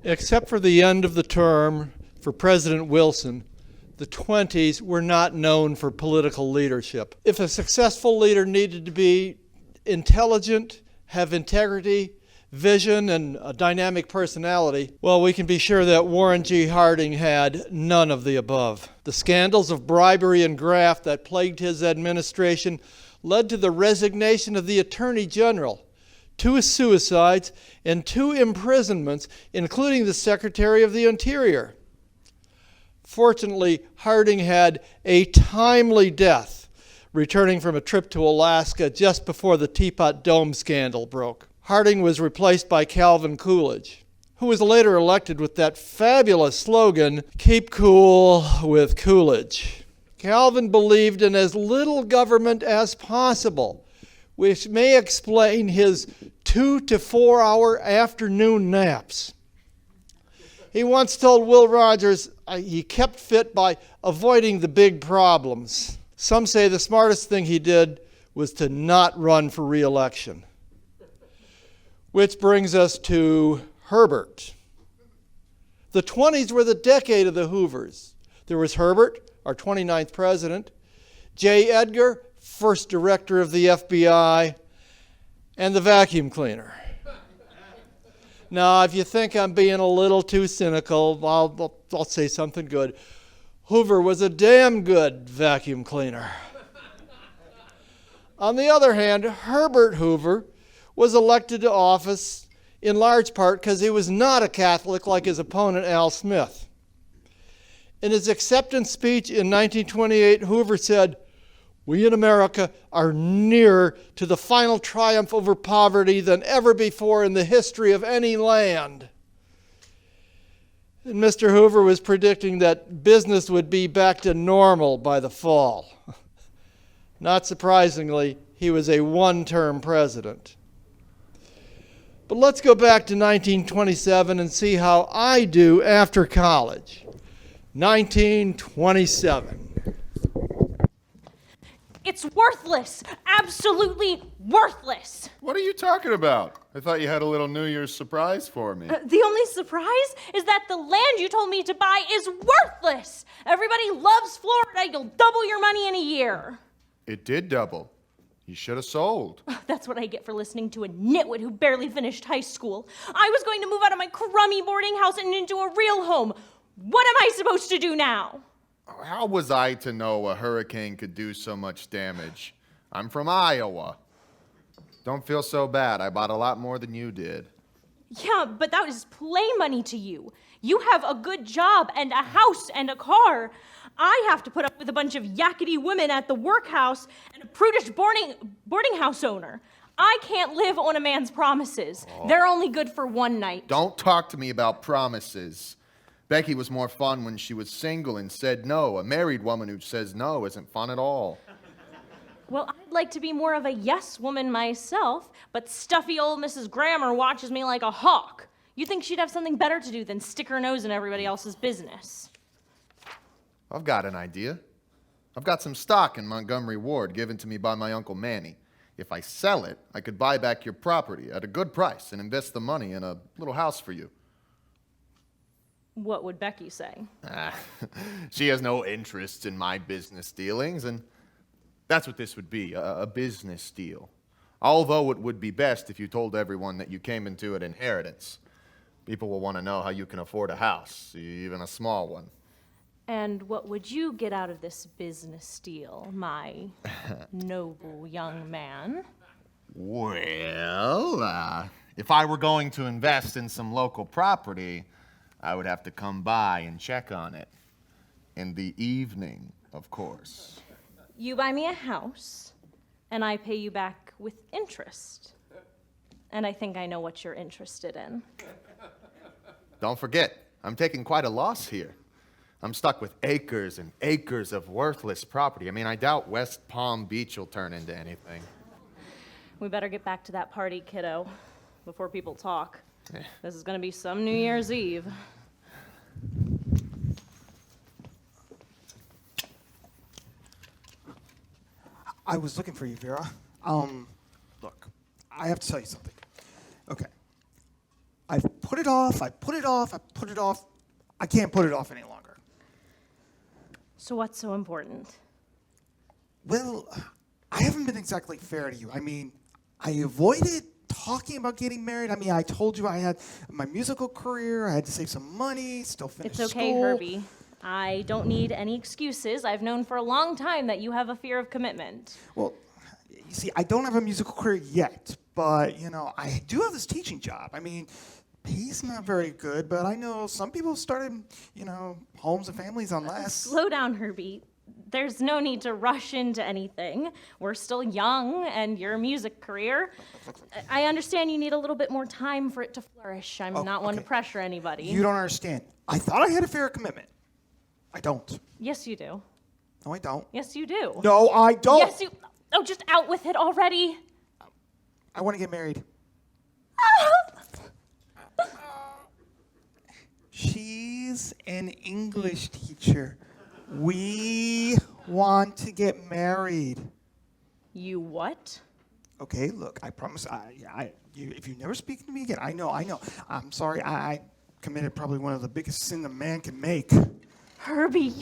Speaker 4: Except for the end of the term for President Wilson, the 20s were not known for political leadership. If a successful leader needed to be intelligent, have integrity, vision, and a dynamic personality, well, we can be sure that Warren G. Harding had none of the above. The scandals of bribery and graft that plagued his administration led to the resignation of the Attorney General, 2 suicides, and 2 imprisonments, including the Secretary of the Interior. Fortunately, Harding had a timely death, returning from a trip to Alaska just before the Teapot Dome scandal broke. Harding was replaced by Calvin Coolidge, who was later elected with that fabulous slogan, "Keep cool with Coolidge." Calvin believed in as little government as possible, which may explain his 2 to 4 hour afternoon naps. He once told Will Rogers he kept fit by avoiding the big problems. Some say the smartest thing he did was to not run for re-election. Which brings us to Herbert. The 20s were the decade of the Hoovers. There was Herbert, our 29th president, J. Edgar, first director of the FBI, and the vacuum cleaner. Now, if you think I'm being a little too cynical, I'll say something good. Hoover was a damn good vacuum cleaner. On the other hand, Herbert Hoover was elected to office in large part because he was not a Catholic like his opponent Al Smith. In his acceptance speech in 1928, Hoover said, "We in America are nearer to the final triumph over poverty than ever before in the history of any land." And Mr. Hoover was predicting that business would be back to normal by the fall. Not surprisingly, he was a one-term president. But let's go back to 1927 and see how I do after college. 1927.
Speaker 5: It's worthless. Absolutely worthless.
Speaker 3: What are you talking about? I thought you had a little New Year's surprise for me.
Speaker 5: The only surprise is that the land you told me to buy is worthless. Everybody loves Florida. You'll double your money in a year.
Speaker 3: It did double. You should have sold.
Speaker 5: That's what I get for listening to a nitwit who barely finished high school. I was going to move out of my crummy boarding house and into a real home. What am I supposed to do now?
Speaker 3: How was I to know a hurricane could do so much damage? I'm from Iowa. Don't feel so bad. I bought a lot more than you did.
Speaker 5: Yeah, but that is play money to you. You have a good job and a house and a car. I have to put up with a bunch of yakety women at the workhouse and a prudish boarding house owner. I can't live on a man's promises. They're only good for one night.
Speaker 3: Don't talk to me about promises. Becky was more fun when she was single and said no. A married woman who says no isn't fun at all.
Speaker 5: Well, I'd like to be more of a yes woman myself, but stuffy old Mrs. Grammer watches me like a hawk. You think she'd have something better to do than stick her nose in everybody else's business?
Speaker 3: I've got an idea. I've got some stock in Montgomery Ward given to me by my Uncle Manny. If I sell it, I could buy back your property at a good price and invest the money in a little house for you.
Speaker 5: What would Becky say?
Speaker 3: She has no interest in my business dealings, and that's what this would be, a business deal. Although it would be best if you told everyone that you came into an inheritance. People will want to know how you can afford a house, even a small one.
Speaker 5: And what would you get out of this business deal, my noble young man?
Speaker 3: Well, if I were going to invest in some local property, I would have to come by and check on it. In the evening, of course.
Speaker 5: You buy me a house, and I pay you back with interest. And I think I know what you're interested in.
Speaker 3: Don't forget, I'm taking quite a loss here. I'm stuck with acres and acres of worthless property. I mean, I doubt West Palm Beach will turn into anything.
Speaker 5: We better get back to that party, kiddo, before people talk. This is gonna be some New Year's Eve.
Speaker 1: I was looking for you, Vera. Look, I have to tell you something. Okay. I've put it off, I put it off. I can't put it off any longer.
Speaker 5: So what's so important?
Speaker 1: Well, I haven't been exactly fair to you. I mean, I avoided talking about getting married. I mean, I told you I had my musical career, I had to save some money, still finish
Speaker 5: It's okay,
Speaker 1: school.
Speaker 5: Herbie. I don't need any excuses. I've known for a long time that you have a fear of commitment.
Speaker 1: Well, you see, I don't have a musical career yet, but, you know, I do have this teaching job. I mean, pay's not very good, but I know some people started, you know, homes and families on less.
Speaker 5: Slow down, Herbie. There's no need to rush into anything. We're still young, and your music career. I understand you need a little bit more time for it to flourish. I'm not one to pressure anybody.
Speaker 1: You don't understand. I thought I had a fair commitment. I don't.
Speaker 5: Yes, you do.
Speaker 1: No, I don't.
Speaker 5: Yes, you do.
Speaker 1: No, I don't.
Speaker 5: Yes, you. Oh, just out with it already.
Speaker 1: I want to get married. She's an English teacher. We want to get married.
Speaker 5: You what?
Speaker 1: Okay, look, I promise. If you never speak to me again, I know. I'm sorry. I committed probably one of the biggest sins a man can make.
Speaker 5: Herbie,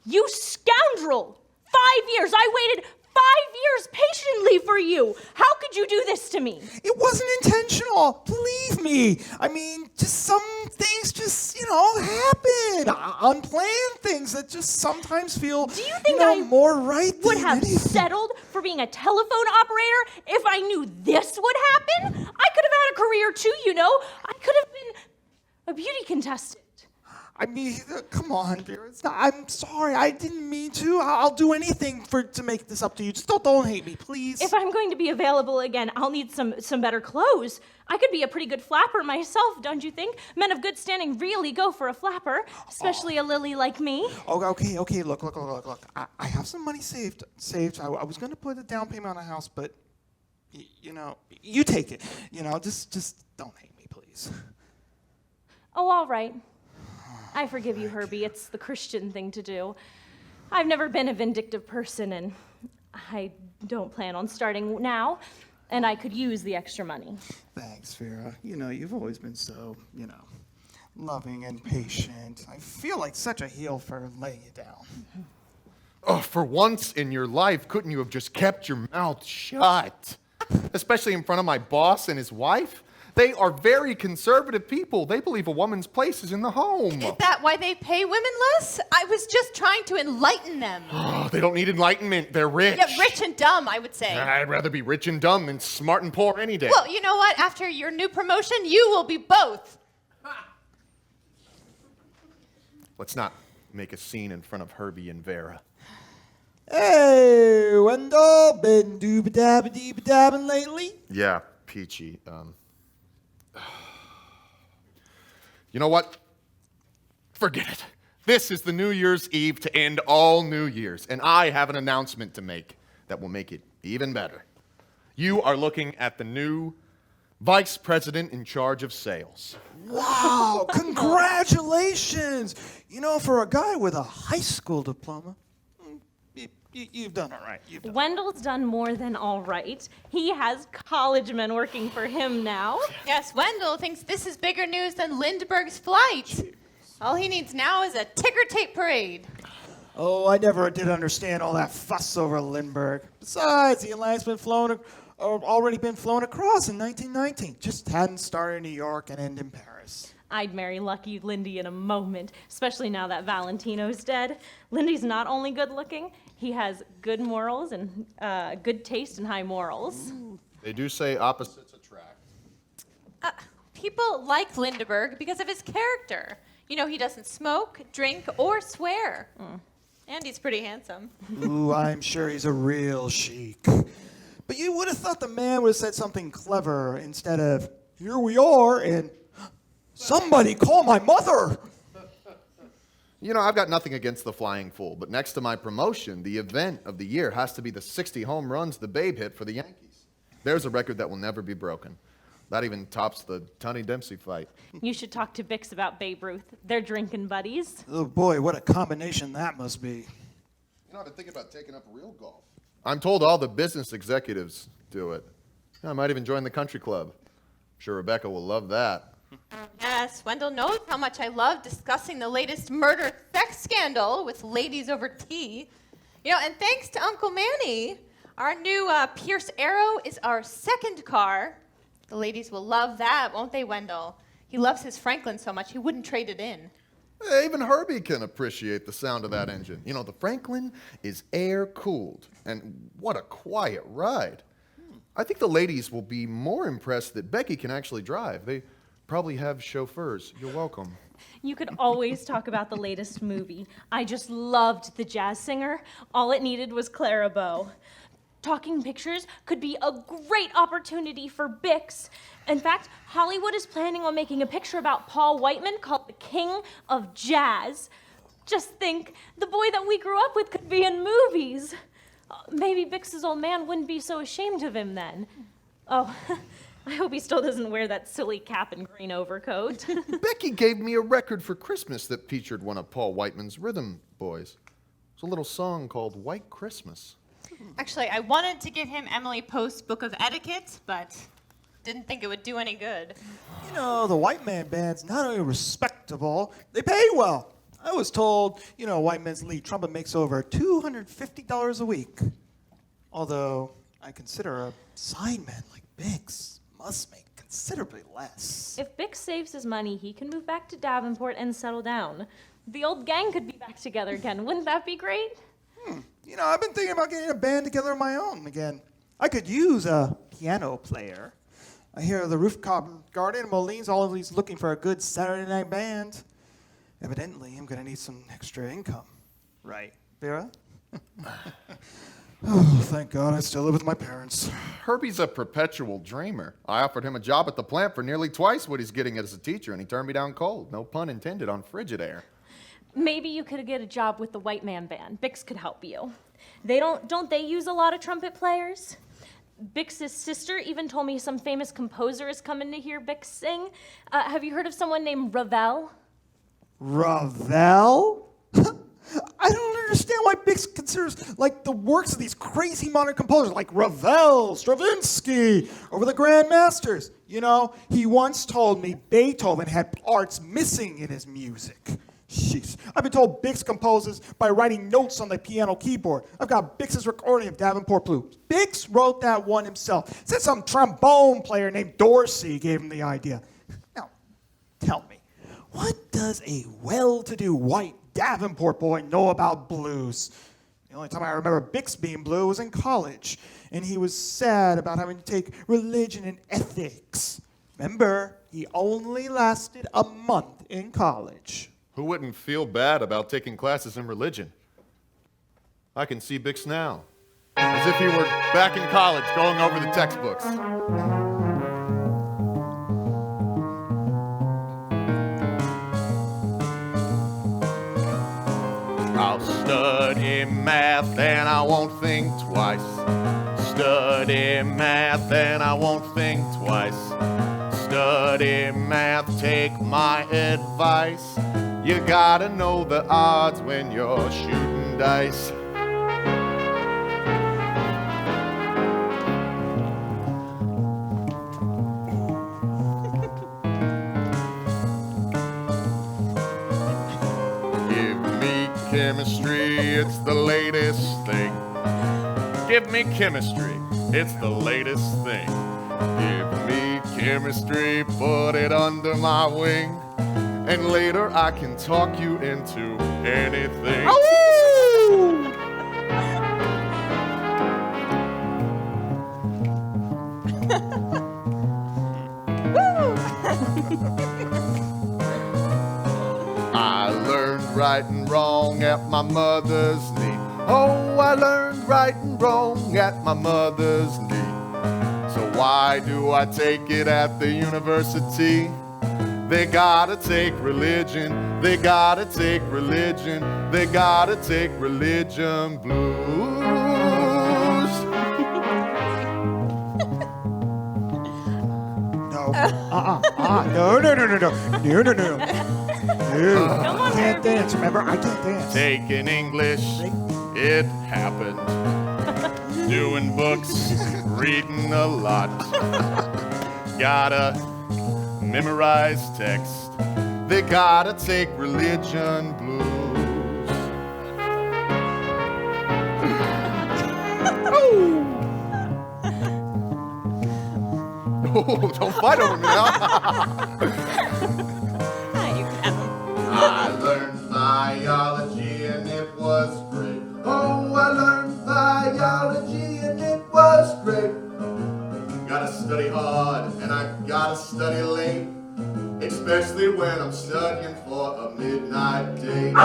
Speaker 5: you scoundrel! 5 years. I waited 5 years patiently for you. How could you do this to me?
Speaker 1: It wasn't intentional. Believe me. I mean, just some things just, happen. Unplanned things that just sometimes feel,
Speaker 5: Do you think I
Speaker 1: more right
Speaker 5: would
Speaker 1: than
Speaker 5: have
Speaker 1: anything.
Speaker 5: settled for being a telephone operator if I knew this would happen? I could have had a career too, I could have been a beauty contestant.
Speaker 1: I mean, come on, Vera. I'm sorry. I didn't mean to. I'll do anything to make this up to you. Just don't hate me, please.
Speaker 5: If I'm going to be available again, I'll need some better clothes. I could be a pretty good flapper myself, don't you think? Men of good standing really go for a flapper, especially a lily like me.
Speaker 1: Okay. Look. I have some money saved. I was going to put a down payment on a house, but, you take it. Just don't hate me, please.
Speaker 5: Oh, all right. I forgive you, Herbie. It's the Christian thing to do. I've never been a vindictive person, and I don't plan on starting now, and I could use the extra money.
Speaker 1: Thanks, Vera. You've always been so, loving and patient. I feel like such a heel for laying you down.
Speaker 3: Oh, for once in your life, couldn't you have just kept your mouth shut? Especially in front of my boss and his wife? They are very conservative people. They believe a woman's place is in the home.
Speaker 6: Is that why they pay women less? I was just trying to enlighten them.
Speaker 3: Oh, they don't need enlightenment. They're rich.
Speaker 6: Yeah, rich and dumb, I would say.
Speaker 3: I'd rather be rich and dumb than smart and poor any day.
Speaker 6: Well, you know what? After your new promotion, you will be both.
Speaker 3: Let's not make a scene in front of Herbie and Vera.
Speaker 1: Hey, Wendell, been dooba-dabba-dee-ba-dabbing lately?
Speaker 3: Yeah, Peachy. You know what? Forget it. This is the New Year's Eve to end all New Year's, and I have an announcement to make that will make it even better. You are looking at the new vice president in charge of sales.
Speaker 1: Wow, congratulations! You know, for a guy with a high school diploma, you've done all right.
Speaker 5: Wendell's done more than all right. He has college men working for him now.
Speaker 6: Yes, Wendell thinks this is bigger news than Lindbergh's flight. All he needs now is a ticker tape parade.
Speaker 1: Oh, I never did understand all that fuss over Lindbergh. Besides, the Atlantic's already been flown across in 1919. Just hadn't started in New York and ended in Paris.
Speaker 5: I'd marry Lucky Lindy in a moment, especially now that Valentino's dead. Lindy's not only good looking, he has good morals and good taste and high morals.
Speaker 3: They do say opposites attract.
Speaker 6: People like Lindbergh because of his character. You know, he doesn't smoke, drink, or swear. And he's pretty handsome.
Speaker 1: Ooh, I'm sure he's a real chic. But you would have thought the man would have said something clever instead of, here we are, and somebody call my mother.
Speaker 3: You know, I've got nothing against the Flying Fool, but next to my promotion, the event of the year has to be the 60 home runs the Babe hit for the Yankees. There's a record that will never be broken. That even tops the Tony Dempsey fight.
Speaker 5: You should talk to Bix about Babe Ruth. They're drinking buddies.
Speaker 1: Oh boy, what a combination that must be.
Speaker 3: You know, I've been thinking about taking up real golf. I'm told all the business executives do it. I might even join the country club. I'm sure Rebecca will love that.
Speaker 6: Yes, Wendell knows how much I love discussing the latest murder sex scandal with ladies over tea. You know, and thanks to Uncle Manny, our new Pierce Arrow is our second car. The ladies will love that, won't they, Wendell? He loves his Franklin so much he wouldn't trade it in.
Speaker 3: Even Herbie can appreciate the sound of that engine. You know, the Franklin is air-cooled, and what a quiet ride. I think the ladies will be more impressed that Becky can actually drive. They probably have chauffeurs. You're welcome.
Speaker 5: You could always talk about the latest movie. I just loved The Jazz Singer. All it needed was Clara Bow. Talking Pictures could be a great opportunity for Bix. In fact, Hollywood is planning on making a picture about Paul Whiteman called the King of Jazz. Just think, the boy that we grew up with could be in movies. Maybe Bix's old man wouldn't be so ashamed of him then. Oh, I hope he still doesn't wear that silly cap and green overcoat.
Speaker 3: Becky gave me a record for Christmas that featured one of Paul Whiteman's rhythm boys. It's a little song called White Christmas.
Speaker 6: Actually, I wanted to give him Emily Post's Book of Etiquette, but didn't think it would do any good.
Speaker 1: You know, the White Man Band's not only respectable, they pay well. I was told, you know, White Man's lead trumpet makes over $250 a week. Although, I consider a sideman like Bix must make considerably less.
Speaker 5: If Bix saves his money, he can move back to Davenport and settle down. The old gang could be back together again. Wouldn't that be great?
Speaker 1: You know, I've been thinking about getting a band together of my own again. I could use a piano player. I hear the rooftop garden in Moline's always looking for a good Saturday night band. Evidently, I'm going to need some extra income. Right, Vera? Oh, thank God I still live with my parents.
Speaker 3: Herbie's a perpetual dreamer. I offered him a job at the plant for nearly twice what he's getting as a teacher, and he turned me down cold. No pun intended on Frigidaire.
Speaker 5: Maybe you could get a job with the White Man Band. Bix could help you. Don't they use a lot of trumpet players? Bix's sister even told me some famous composer is coming to hear Bix sing. Have you heard of someone named Ravel?
Speaker 1: Ravel? I don't understand why Bix considers like the works of these crazy modern composers like Ravel, Stravinsky, over the Grand Masters. You know, he once told me Beethoven had parts missing in his music. Jeez, I've been told Bix composes by writing notes on the piano keyboard. I've got Bix's recording of Davenport Blues. Bix wrote that one himself. Said some trombone player named Dorsey gave him the idea. Now, tell me, what does a well-to-do white Davenport boy know about blues? The only time I remember Bix being blue was in college, and he was sad about having to take religion and ethics. Remember, he only lasted a month in college.
Speaker 3: Who wouldn't feel bad about taking classes in religion? I can see Bix now, as if he were back in college going over the textbooks. I'll study math and I won't think twice. Study math and I won't think twice. Study math, take my advice. You gotta know the odds when you're shooting dice. Give me chemistry, it's the latest thing. Give me chemistry, it's the latest thing. Give me chemistry, put it under my wing. And later I can talk you into anything. I learned right and wrong at my mother's knee. Oh, I learned right and wrong at my mother's knee. So why do I take it at the university? They gotta take religion, they gotta take religion, they gotta take religion blues.
Speaker 1: No. No. I can't dance, remember? I can't dance.
Speaker 3: Taking English, it happened. Doing books, reading a lot. Gotta memorize text. They gotta take religion blues. Oh, don't fight over me now. I learned biology and it was great. Oh, I learned biology and it was great. Gotta study hard and I gotta study late, especially when I'm studying for a midnight date. My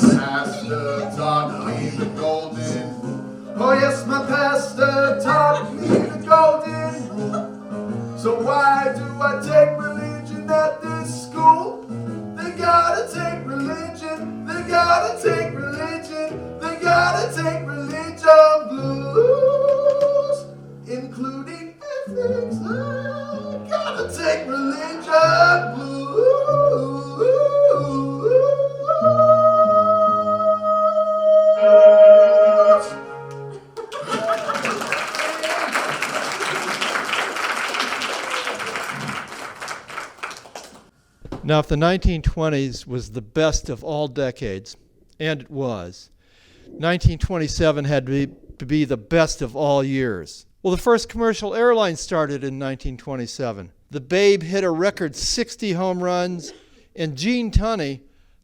Speaker 3: pastor taught me the golden rule. Oh yes, my pastor taught me the golden rule. So why do I take religion at this school? They gotta take religion, they gotta take religion, they gotta take religion blues, including ethics. I gotta take religion blues.
Speaker 4: Now, if the 1920s was the best of all decades, and it was, 1927 had to be the best of all years. Well, the first commercial airline started in 1927. The Babe hit a record 60 home runs, and Gene Tunney,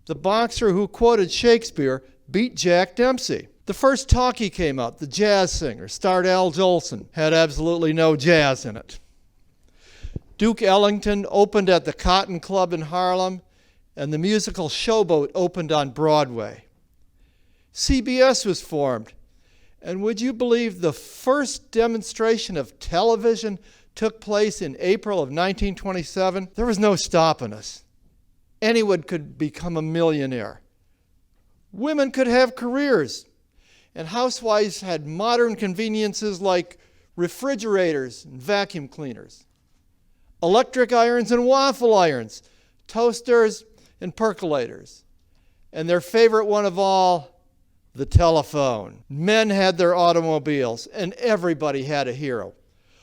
Speaker 4: the boxer who quoted Shakespeare, beat Jack Dempsey. The first talkie came out, The Jazz Singer, starred Al Jolson, had absolutely no jazz in it. Duke Ellington opened at the Cotton Club in Harlem, and the musical Showboat opened on Broadway. CBS was formed, and would you believe the first demonstration of television took place in April of 1927? There was no stopping us. Anyone could become a millionaire. Women could have careers, and housewives had modern conveniences like refrigerators and vacuum cleaners, electric irons and waffle irons, toasters and percolators, and their favorite one of all, the telephone. Men had their automobiles, and everybody had a hero.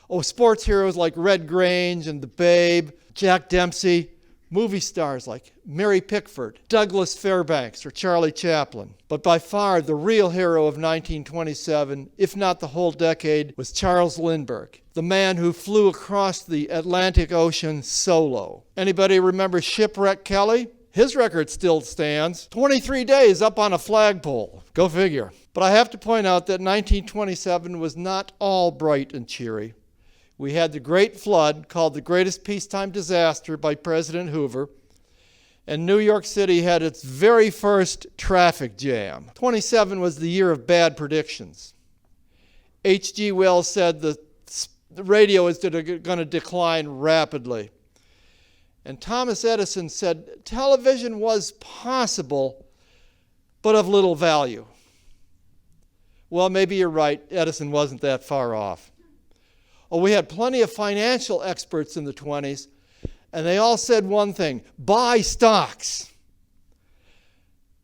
Speaker 4: Oh, sports heroes like Red Grange and the Babe, Jack Dempsey, movie stars like Mary Pickford, Douglas Fairbanks, or Charlie Chaplin. But by far the real hero of 1927, if not the whole decade, was Charles Lindbergh, the man who flew across the Atlantic Ocean solo. Anybody remember Shipwreck Kelly? His record still stands. 23 days up on a flagpole. Go figure. But I have to point out that 1927 was not all bright and cheery. We had the Great Flood, called the greatest peacetime disaster by President Hoover, and New York City had its very first traffic jam. 27 was the year of bad predictions. H.G. Wells said the radio is going to decline rapidly. And Thomas Edison said television was possible, but of little value. Well, maybe you're right. Edison wasn't that far off. Oh, we had plenty of financial experts in the 20s, and they all said one thing: buy stocks.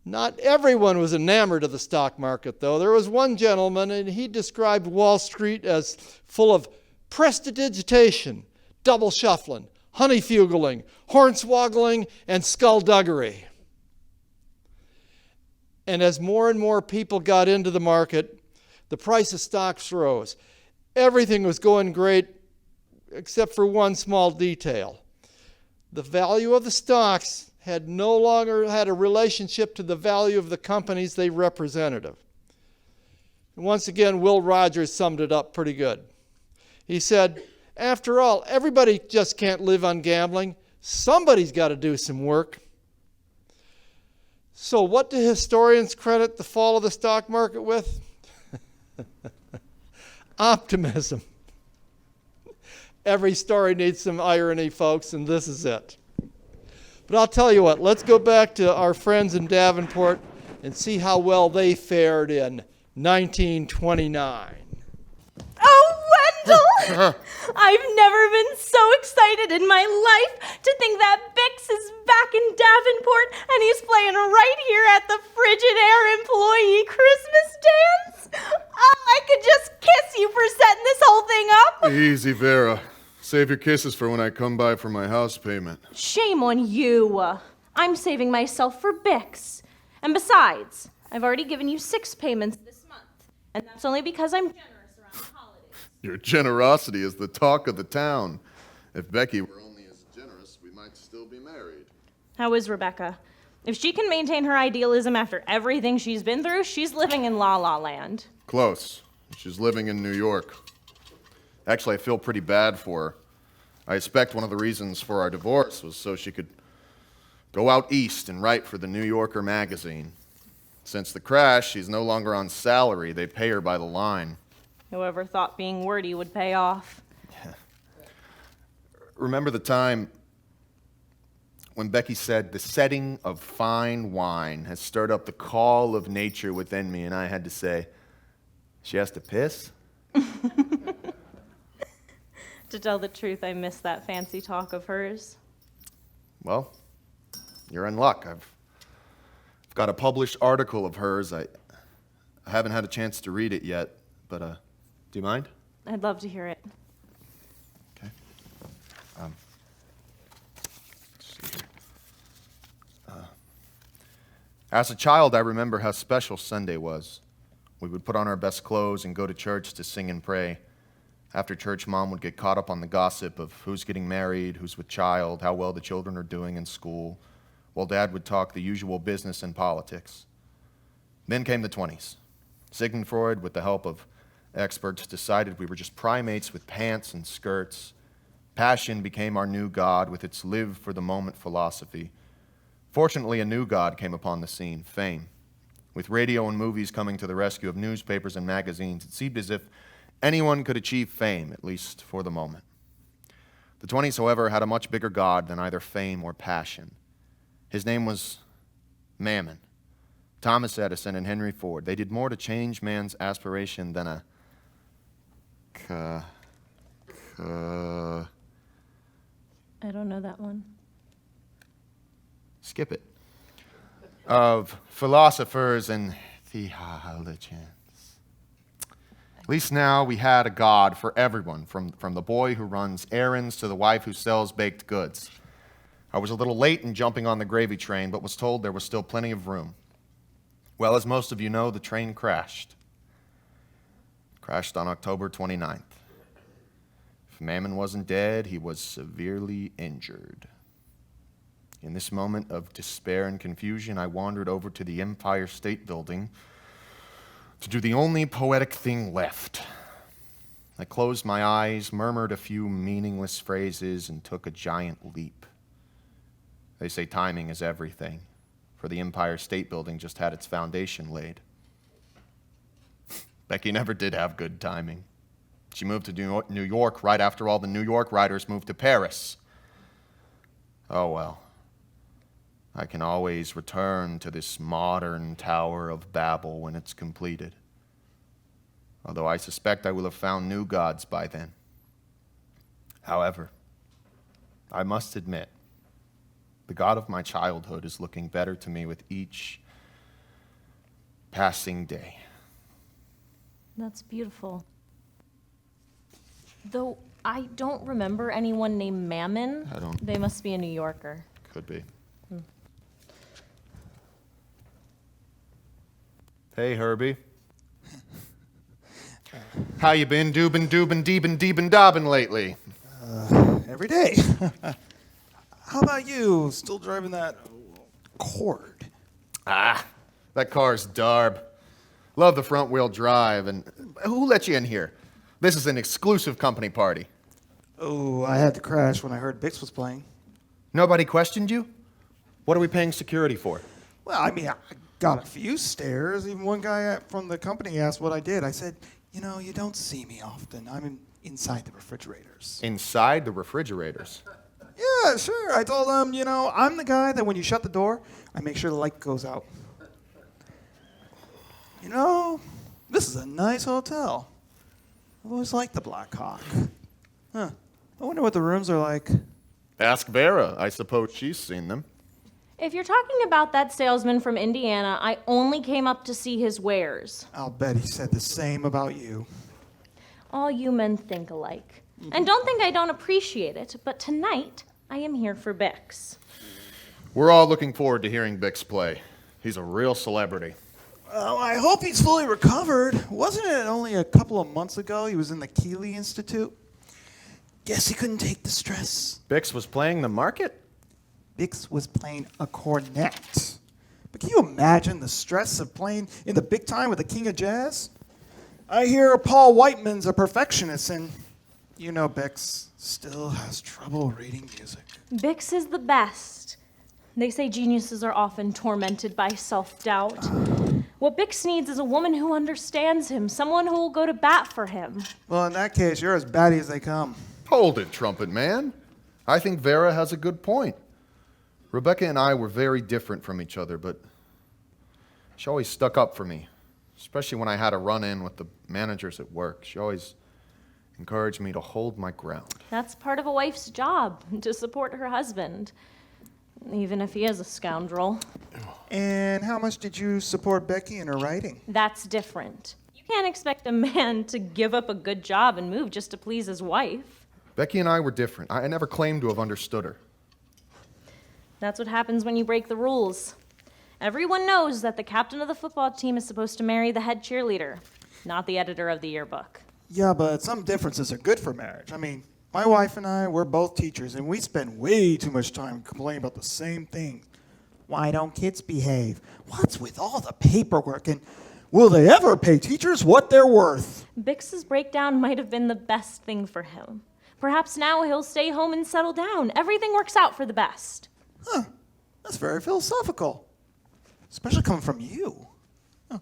Speaker 4: Not everyone was enamored of the stock market, though. There was one gentleman, and he described Wall Street as full of prestidigitation, double shuffling, honeyfugling, hornswoggling, and skullduggery. And as more and more people got into the market, the price of stocks rose. Everything was going great except for one small detail. The value of the stocks had no longer had a relationship to the value of the companies they represented. And once again, Will Rogers summed it up pretty good. He said, after all, everybody just can't live on gambling. Somebody's got to do some work. So what do historians credit the fall of the stock market with? Optimism. Every story needs some irony, folks, and this is it. But I'll tell you what, let's go back to our friends in Davenport and see how well they fared in 1929.
Speaker 5: Oh, Wendell! I've never been so excited in my life to think that Bix is back in Davenport and he's playing right here at the Frigid Air Employee Christmas dance. I could just kiss you for setting this whole thing up.
Speaker 3: Easy, Vera. Save your kisses for when I come by for my house payment.
Speaker 5: Shame on you. I'm saving myself for Bix. And besides, I've already given you 6 payments this month. And that's only because I'm generous around the holidays.
Speaker 3: Your generosity is the talk of the town. If Becky were only as generous, we might still be married.
Speaker 5: How is Rebecca? If she can maintain her idealism after everything she's been through, she's living in La La Land.
Speaker 3: Close. She's living in New York. Actually, I feel pretty bad for her. I expect one of the reasons for our divorce was so she could go out east and write for the New Yorker magazine. Since the crash, she's no longer on salary. They pay her by the line.
Speaker 5: Whoever thought being wordy would pay off.
Speaker 3: Remember the time when Becky said, "The setting of fine wine has stirred up the call of nature within me," and I had to say, "She has to piss?"
Speaker 5: To tell the truth, I miss that fancy talk of hers.
Speaker 3: Well, you're in luck. I've got a published article of hers. I haven't had a chance to read it yet, but do you mind?
Speaker 5: I'd love to hear it.
Speaker 3: Okay. Let's see here. As a child, I remember how special Sunday was. We would put on our best clothes and go to church to sing and pray. After church, Mom would get caught up on the gossip of who's getting married, who's with child, how well the children are doing in school, while Dad would talk the usual business and politics. Then came the 20s. Sigmund Freud, with the help of experts, decided we were just primates with pants and skirts. Passion became our new god with its live for the moment philosophy. Fortunately, a new god came upon the scene, fame. With radio and movies coming to the rescue of newspapers and magazines, it seemed as if anyone could achieve fame, at least for the moment. The 20s, however, had a much bigger god than either fame or passion. His name was Mammon. Thomas Edison and Henry Ford. They did more to change man's aspiration than a
Speaker 5: I don't know that one.
Speaker 3: skip it. Of philosophers and intelligence. At least now we had a God for everyone, from the boy who runs errands to the wife who sells baked goods. I was a little late in jumping on the gravy train, but was told there was still plenty of room. Well, as most of you know, the train crashed. Crashed on October 29th. If Mammon wasn't dead, he was severely injured. In this moment of despair and confusion, I wandered over to the Empire State Building to do the only poetic thing left. I closed my eyes, murmured a few meaningless phrases, and took a giant leap. They say timing is everything, for the Empire State Building just had its foundation laid. Becky never did have good timing. She moved to New York right after all the New York writers moved to Paris. Oh well. I can always return to this modern Tower of Babel when it's completed. Although I suspect I will have found new gods by then. However, I must admit, the God of my childhood is looking better to me with each passing day.
Speaker 5: That's beautiful. Though I don't remember anyone named Mammon.
Speaker 3: I don't.
Speaker 5: They must be a New Yorker.
Speaker 3: Could be. Hey, Herbie. How you been doobin' dobbin' lately?
Speaker 1: Every day. How about you? Still driving that Cord?
Speaker 3: Ah, that car's darb. Love the front wheel drive. And who let you in here? This is an exclusive company party.
Speaker 1: Oh, I had to crash when I heard Bix was playing.
Speaker 3: Nobody questioned you? What are we paying security for?
Speaker 1: Well, I mean, I got a few stares. Even one guy from the company asked what I did. I said, you know, you don't see me often. I'm inside the refrigerators.
Speaker 3: Inside the refrigerators?
Speaker 1: Yeah, sure. I told him, you know, I'm the guy that when you shut the door, I make sure the light goes out. You know, this is a nice hotel. I've always liked the Black Hawk. Huh. I wonder what the rooms are like.
Speaker 3: Ask Vera. I suppose she's seen them.
Speaker 5: If you're talking about that salesman from Indiana, I only came up to see his wares.
Speaker 1: I'll bet he said the same about you.
Speaker 5: All you men think alike. And don't think I don't appreciate it, but tonight I am here for Bix.
Speaker 3: We're all looking forward to hearing Bix play. He's a real celebrity.
Speaker 1: Well, I hope he's fully recovered. Wasn't it only a couple of months ago he was in the Keeley Institute? Guess he couldn't take the stress.
Speaker 3: Bix was playing the market?
Speaker 1: Bix was playing a cornet. But can you imagine the stress of playing in the big time with the king of jazz? I hear Paul Whiteman's a perfectionist, and you know Bix still has trouble reading music.
Speaker 5: Bix is the best. They say geniuses are often tormented by self-doubt. What Bix needs is a woman who understands him, someone who will go to bat for him.
Speaker 1: Well, in that case, you're as batty as they come.
Speaker 3: Hold it, trumpet man. I think Vera has a good point. Rebecca and I were very different from each other, but she always stuck up for me, especially when I had a run-in with the managers at work. She always encouraged me to hold my ground.
Speaker 5: That's part of a wife's job, to support her husband, even if he is a scoundrel.
Speaker 1: And how much did you support Becky in her writing?
Speaker 5: That's different. You can't expect a man to give up a good job and move just to please his wife.
Speaker 3: Becky and I were different. I never claimed to have understood her.
Speaker 5: That's what happens when you break the rules. Everyone knows that the captain of the football team is supposed to marry the head cheerleader, not the editor of the yearbook.
Speaker 1: Yeah, but some differences are good for marriage. I mean, my wife and I, we're both teachers, and we spend way too much time complaining about the same thing. Why don't kids behave? What's with all the paperwork? And will they ever pay teachers what they're worth?
Speaker 5: Bix's breakdown might have been the best thing for him. Perhaps now he'll stay home and settle down. Everything works out for the best.
Speaker 1: Huh, that's very philosophical, especially coming from you. Huh.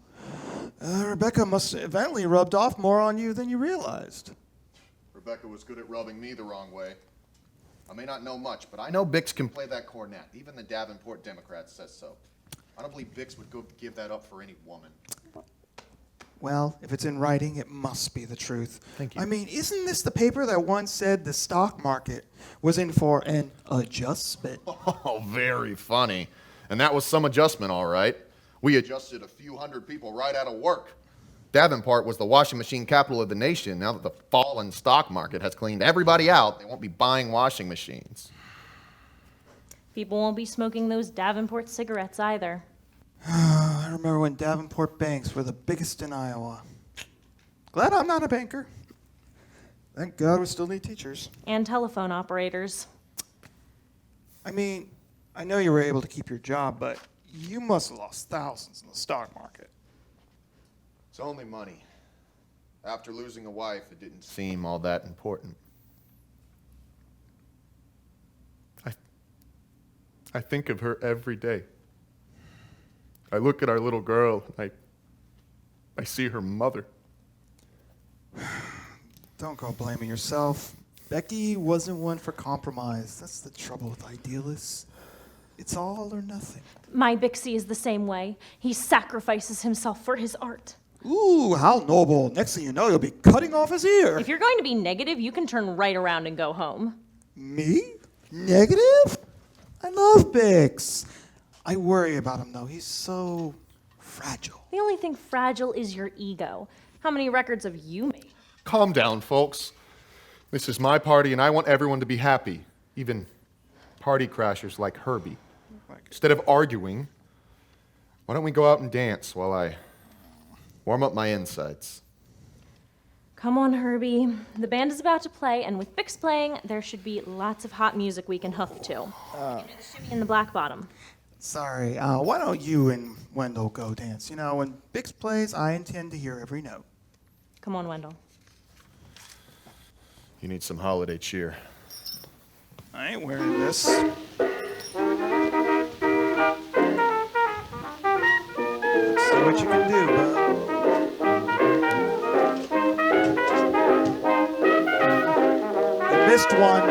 Speaker 1: Rebecca must have evidently rubbed off more on you than you realized.
Speaker 3: Rebecca was good at rubbing me the wrong way. I may not know much, but I know Bix can play that cornet. Even the Davenport Democrat says so. I don't believe Bix would go give that up for any woman.
Speaker 1: Well, if it's in writing, it must be the truth.
Speaker 3: Thank you.
Speaker 1: I mean, isn't this the paper that once said the stock market was in for an adjustment?
Speaker 3: Oh, very funny. And that was some adjustment, all right. We adjusted a few hundred people right out of work. Davenport was the washing machine capital of the nation. Now that the fallen stock market has cleaned everybody out, they won't be buying washing machines.
Speaker 5: People won't be smoking those Davenport cigarettes either.
Speaker 1: I remember when Davenport banks were the biggest in Iowa. Glad I'm not a banker. Thank God we still need teachers.
Speaker 5: And telephone operators.
Speaker 1: I mean, I know you were able to keep your job, but you must have lost thousands in the stock market.
Speaker 3: It's only money. After losing a wife, it didn't seem all that important. I think of her every day. I look at our little girl, and I see her mother.
Speaker 1: Don't go blaming yourself. Becky wasn't one for compromise. That's the trouble with idealists. It's all or nothing.
Speaker 5: My Bixie is the same way. He sacrifices himself for his art.
Speaker 1: Ooh, how noble. Next thing you know, you'll be cutting off his ear.
Speaker 5: If you're going to be negative, you can turn right around and go home.
Speaker 1: Me? Negative? I love Bix. I worry about him, though. He's so fragile.
Speaker 5: The only thing fragile is your ego. How many records have you made?
Speaker 3: Calm down, folks. This is my party, and I want everyone to be happy, even party crashers like Herbie. Instead of arguing, why don't we go out and dance while I warm up my insides?
Speaker 5: Come on, Herbie. The band is about to play, and with Bix playing, there should be lots of hot music we can hoof to. You can do the shimmy in the black bottom.
Speaker 1: Sorry, why don't you and Wendell go dance? You know, when Bix plays, I intend to hear every note.
Speaker 5: Come on, Wendell.
Speaker 3: You need some holiday cheer.
Speaker 1: I ain't wearing this. See what you can do, bud. You missed one.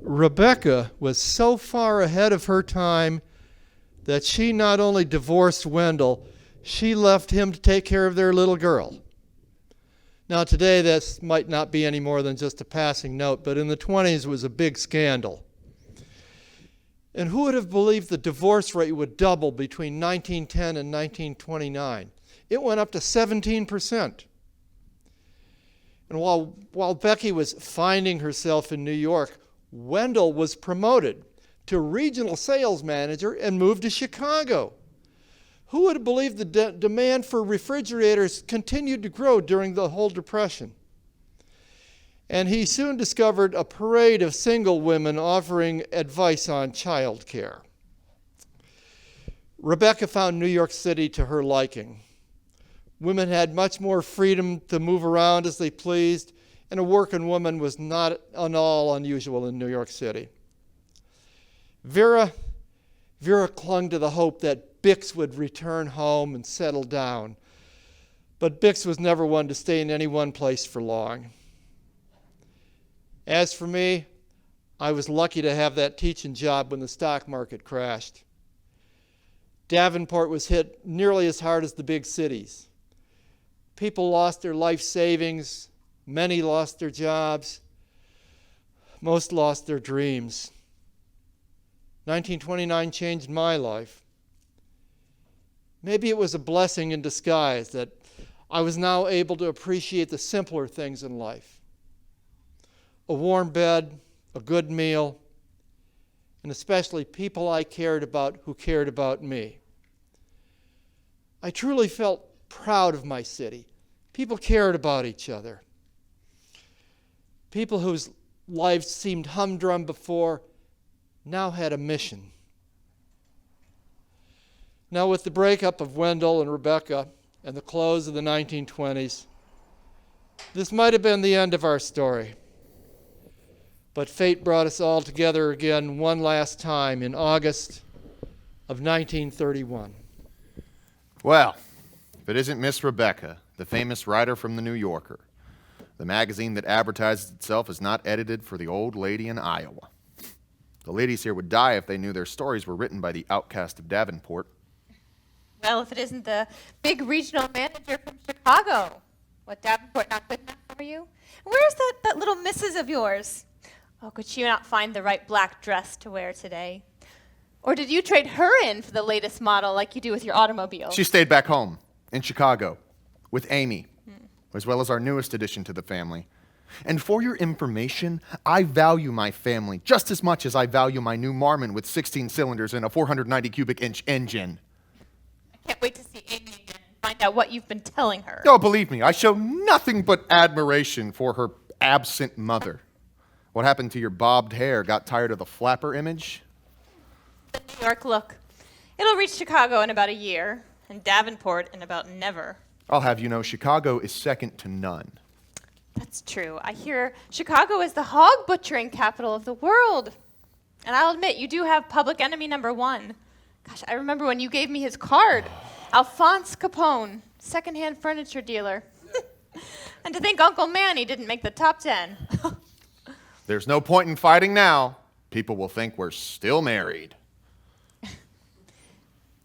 Speaker 4: Rebecca was so far ahead of her time that she not only divorced Wendell, she left him to take care of their little girl. Now today this might not be any more than just a passing note, but in the 20s it was a big scandal. And who would have believed the divorce rate would double between 1910 and 1929? It went up to 17%. And while Becky was finding herself in New York, Wendell was promoted to regional sales manager and moved to Chicago. Who would have believed the demand for refrigerators continued to grow during the whole Depression? And he soon discovered a parade of single women offering advice on child care. Rebecca found New York City to her liking. Women had much more freedom to move around as they pleased, and a working woman was not at all unusual in New York City. Vera clung to the hope that Bix would return home and settle down. But Bix was never one to stay in any one place for long. As for me, I was lucky to have that teaching job when the stock market crashed. Davenport was hit nearly as hard as the big cities. People lost their life savings. Many lost their jobs. Most lost their dreams. 1929 changed my life. Maybe it was a blessing in disguise that I was now able to appreciate the simpler things in life. A warm bed, a good meal, and especially people I cared about who cared about me. I truly felt proud of my city. People cared about each other. People whose lives seemed humdrum before now had a mission. Now, with the breakup of Wendell and Rebecca and the close of the 1920s, this might have been the end of our story. But fate brought us all together again one last time in August of 1931.
Speaker 3: Well, if it isn't Miss Rebecca, the famous writer from the New Yorker, the magazine that advertises itself as not edited for the old lady in Iowa. The ladies here would die if they knew their stories were written by the outcast of Davenport.
Speaker 6: Well, if it isn't the big regional manager from Chicago. What, Davenport not good enough for you? Where's that little missus of yours? Oh, could she not find the right black dress to wear today? Or did you trade her in for the latest model like you do with your automobile?
Speaker 3: She stayed back home in Chicago with Amy, as well as our newest addition to the family. And for your information, I value my family just as much as I value my new Marmon with 16 cylinders and a 490 cubic inch engine.
Speaker 6: I can't wait to see Amy again and find out what you've been telling her.
Speaker 3: Oh, believe me, I show nothing but admiration for her absent mother. What happened to your bobbed hair? Got tired of the flapper image?
Speaker 6: The New York look. It'll reach Chicago in about a year, and Davenport in about never.
Speaker 3: I'll have you know, Chicago is second to none.
Speaker 6: That's true. I hear Chicago is the hog butchering capital of the world. And I'll admit, you do have public enemy number one. Gosh, I remember when you gave me his card. Alphonse Capone, secondhand furniture dealer. And to think Uncle Manny didn't make the top 10.
Speaker 3: There's no point in fighting now. People will think we're still married.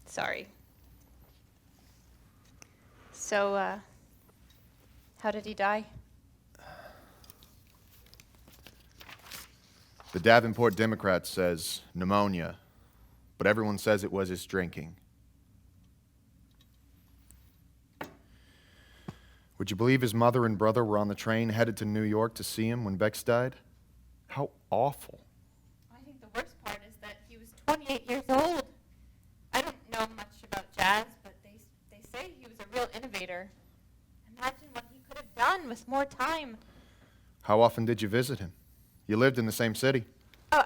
Speaker 6: Sorry. So, how did he die?
Speaker 3: The Davenport Democrat says pneumonia, but everyone says it was his drinking. Would you believe his mother and brother were on the train headed to New York to see him when Bex died? How awful.
Speaker 6: I think the worst part is that he was 28 years old. I don't know much about jazz, but they say he was a real innovator. Imagine what he could have done with more time.
Speaker 3: How often did you visit him? You lived in the same city.
Speaker 6: Oh,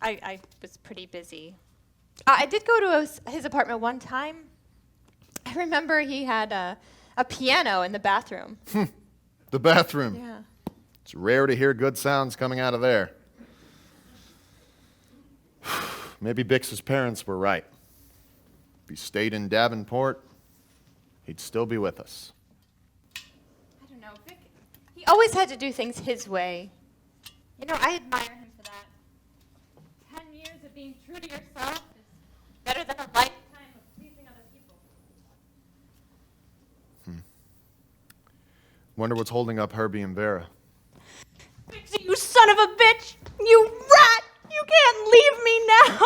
Speaker 6: I was pretty busy. I did go to his apartment one time. I remember he had a piano in the bathroom.
Speaker 3: The bathroom.
Speaker 6: Yeah.
Speaker 3: It's rare to hear good sounds coming out of there. Maybe Bix's parents were right. If he stayed in Davenport, he'd still be with us.
Speaker 6: I don't know, Vic. He always had to do things his way. You know, I admire him for that. 10 years of being true to yourself is better than a lifetime of pleasing other people.
Speaker 3: Wonder what's holding up Herbie and Vera.
Speaker 5: Bixie, you son of a bitch! You rat! You can't leave me now!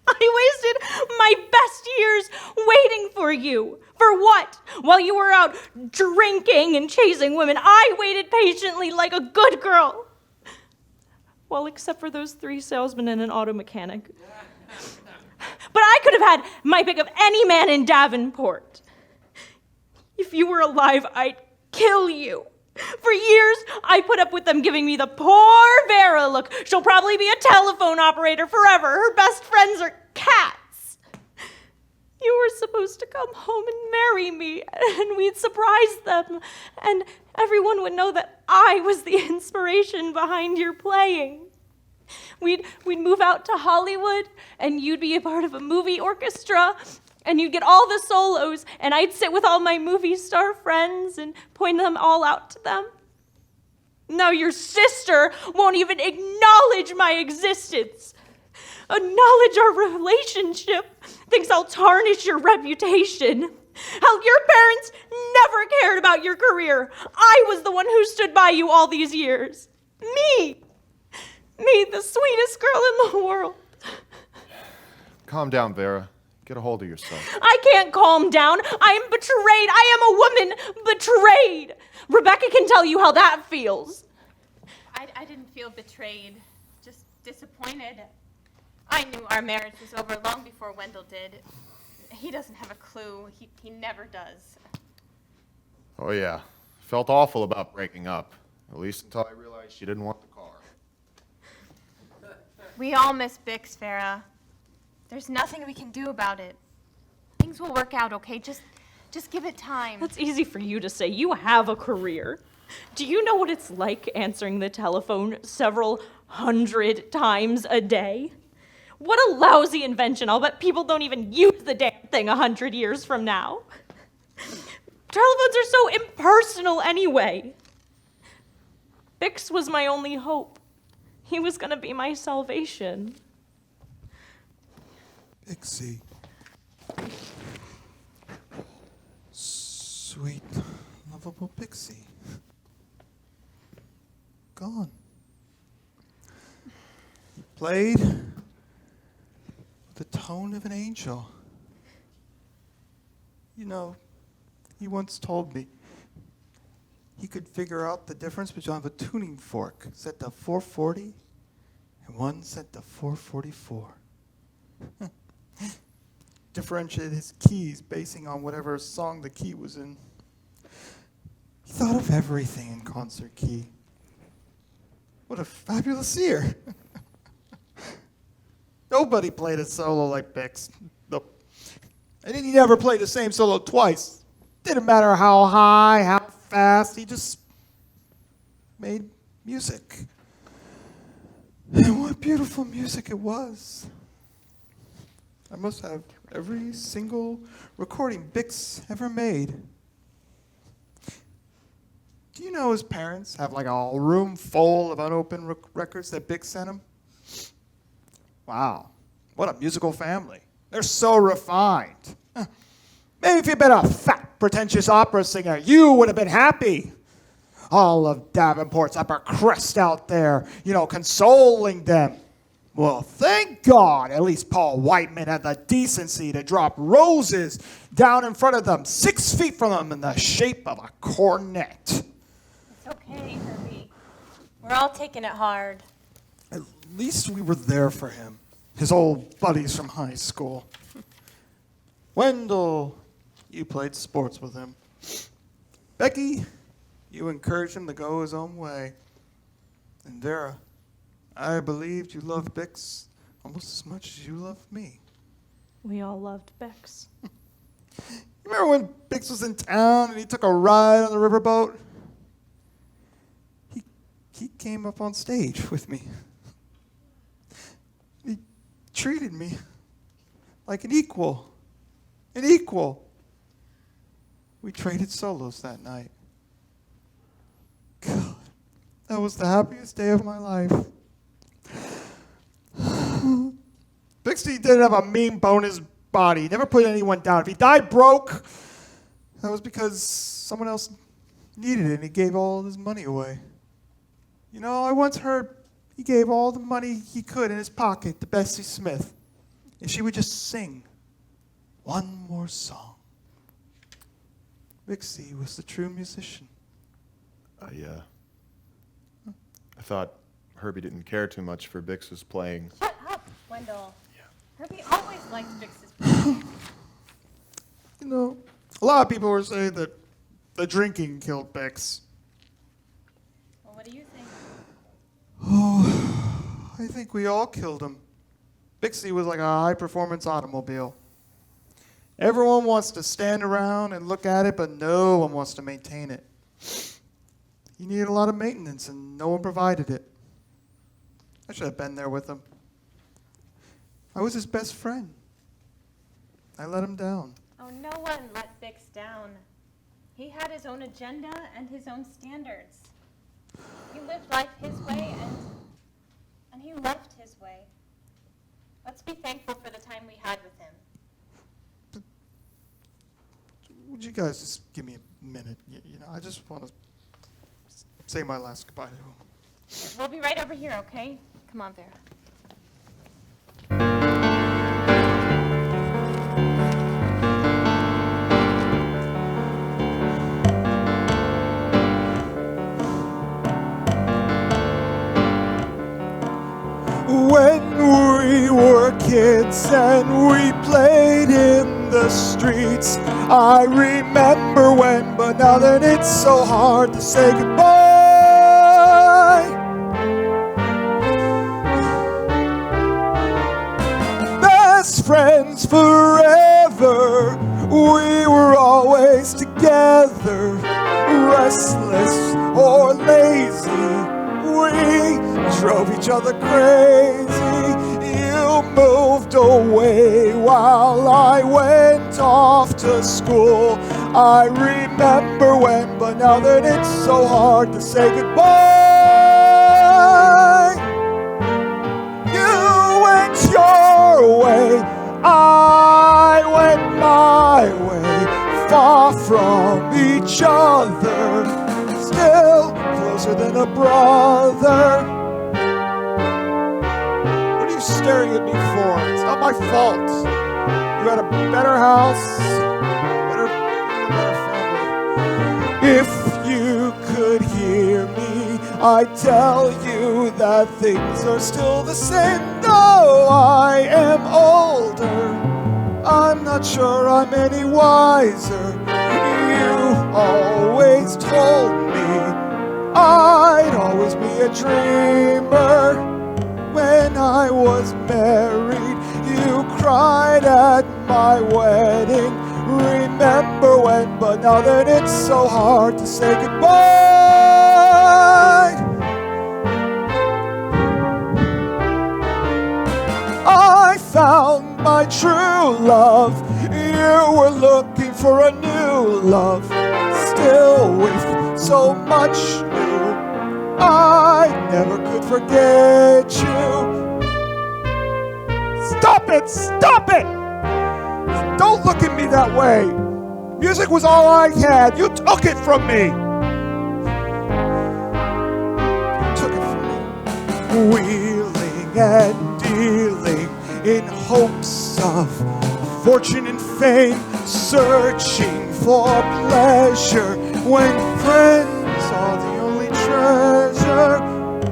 Speaker 5: I wasted my best years waiting for you. For what? While you were out drinking and chasing women, I waited patiently like a good girl. Well, except for those 3 salesmen and an auto mechanic. But I could have had my pick of any man in Davenport. If you were alive, I'd kill you. For years, I put up with them giving me the poor Vera look. She'll probably be a telephone operator forever. Her best friends are cats. You were supposed to come home and marry me, and we'd surprise them, and everyone would know that I was the inspiration behind your playing. We'd move out to Hollywood, and you'd be a part of a movie orchestra, and you'd get all the solos, and I'd sit with all my movie star friends and point them all out to them. Now your sister won't even acknowledge my existence. Acknowledge our relationship. Thinks I'll tarnish your reputation. Hell, your parents never cared about your career. I was the one who stood by you all these years. Me, the sweetest girl in the world.
Speaker 3: Calm down, Vera. Get a hold of yourself.
Speaker 5: I can't calm down. I am betrayed. I am a woman betrayed. Rebecca can tell you how that feels.
Speaker 6: I didn't feel betrayed, just disappointed. I knew our marriage was over long before Wendell did. He doesn't have a clue. He never does.
Speaker 3: Oh, yeah. Felt awful about breaking up. At least until I realized she didn't want the car.
Speaker 6: We all miss Bix, Farah. There's nothing we can do about it. Things will work out, okay? Just give it time.
Speaker 5: That's easy for you to say. You have a career. Do you know what it's like answering the telephone several hundred times a day? What a lousy invention. I'll bet people don't even use the damn thing 100 years from now. Telephones are so impersonal anyway. Bix was my only hope. He was going to be my salvation.
Speaker 1: Bixie. Sweet, lovable Bixie. Gone. He played with the tone of an angel. You know, he once told me he could figure out the difference between a tuning fork set to 440 and one set to 444. Differentiated his keys basing on whatever song the key was in. He thought of everything in concert key. What a fabulous ear. Nobody played a solo like Bix. Nope. And he never played the same solo twice. Didn't matter how high, how fast, he just made music. And what beautiful music it was. I must have every single recording Bix ever made. Do you know his parents have like a room full of unopened records that Bix sent him? Wow, what a musical family. They're so refined. Maybe if you'd been a fat, pretentious opera singer, you would have been happy. All of Davenport's upper crust out there, consoling them. Well, thank God, at least Paul Whiteman had the decency to drop roses down in front of them, 6 feet from them in the shape of a cornet.
Speaker 2: It's okay, Herbie. We're all taking it hard.
Speaker 1: At least we were there for him, his old buddies from high school. Wendell, you played sports with him. Becky, you encouraged him to go his own way. And Vera, I believed you loved Bix almost as much as you loved me.
Speaker 5: We all loved Bix.
Speaker 1: You remember when Bix was in town and he took a ride on the riverboat? He came up on stage with me. He treated me like an equal. An equal. We traded solos that night. God, that was the happiest day of my life. Bixie didn't have a mean bone in his body. He never put anyone down. If he died broke, that was because someone else needed it and he gave all his money away. I once heard he gave all the money he could in his pocket to Bessie Smith if she would just sing one more song. Bixie was the true musician.
Speaker 3: I thought Herbie didn't care too much for Bix's playing.
Speaker 2: Shut up, Wendell. Yeah. Herbie always liked Bix's playing.
Speaker 1: A lot of people were saying that the drinking killed Bix.
Speaker 2: Well, what do you think?
Speaker 1: Oh, I think we all killed him. Bixie was like a high-performance automobile. Everyone wants to stand around and look at it, but no one wants to maintain it. He needed a lot of maintenance, and no one provided it. I should have been there with him. I was his best friend. I let him down.
Speaker 2: Oh, no one let Bix down. He had his own agenda and his own standards. He lived life his way, and he left his way. Let's be thankful for the time we had with him.
Speaker 1: Would you guys just give me a minute? I just want to say my last goodbye to him.
Speaker 2: We'll be right over here, okay? Come on, Vera.
Speaker 1: When we were kids and we played in the streets. I remember when, but now that it's so hard to say goodbye. Best friends forever, we were always together. Restless or lazy, we drove each other crazy. You moved away while I went off to school. I remember when, but now that it's so hard to say goodbye. You went your way, I went my way, far from each other, still closer than a brother. What are you staring at me for? It's not my fault. You had a better house, better family. If you could hear me, I'd tell you that things are still the same. Though I am older, I'm not sure I'm any wiser. You always told me I'd always be a dreamer. When I was married, you cried at my wedding. Remember when, but now that it's so hard to say goodbye. I found my true love. You were looking for a new love, still with so much new. I never could forget you. Stop it! Stop it! Don't look at me that way. Music was all I had. You took it from me. You took it from me. Wheeling and dealing in hopes of fortune and fame, searching for pleasure when friends are the only treasure.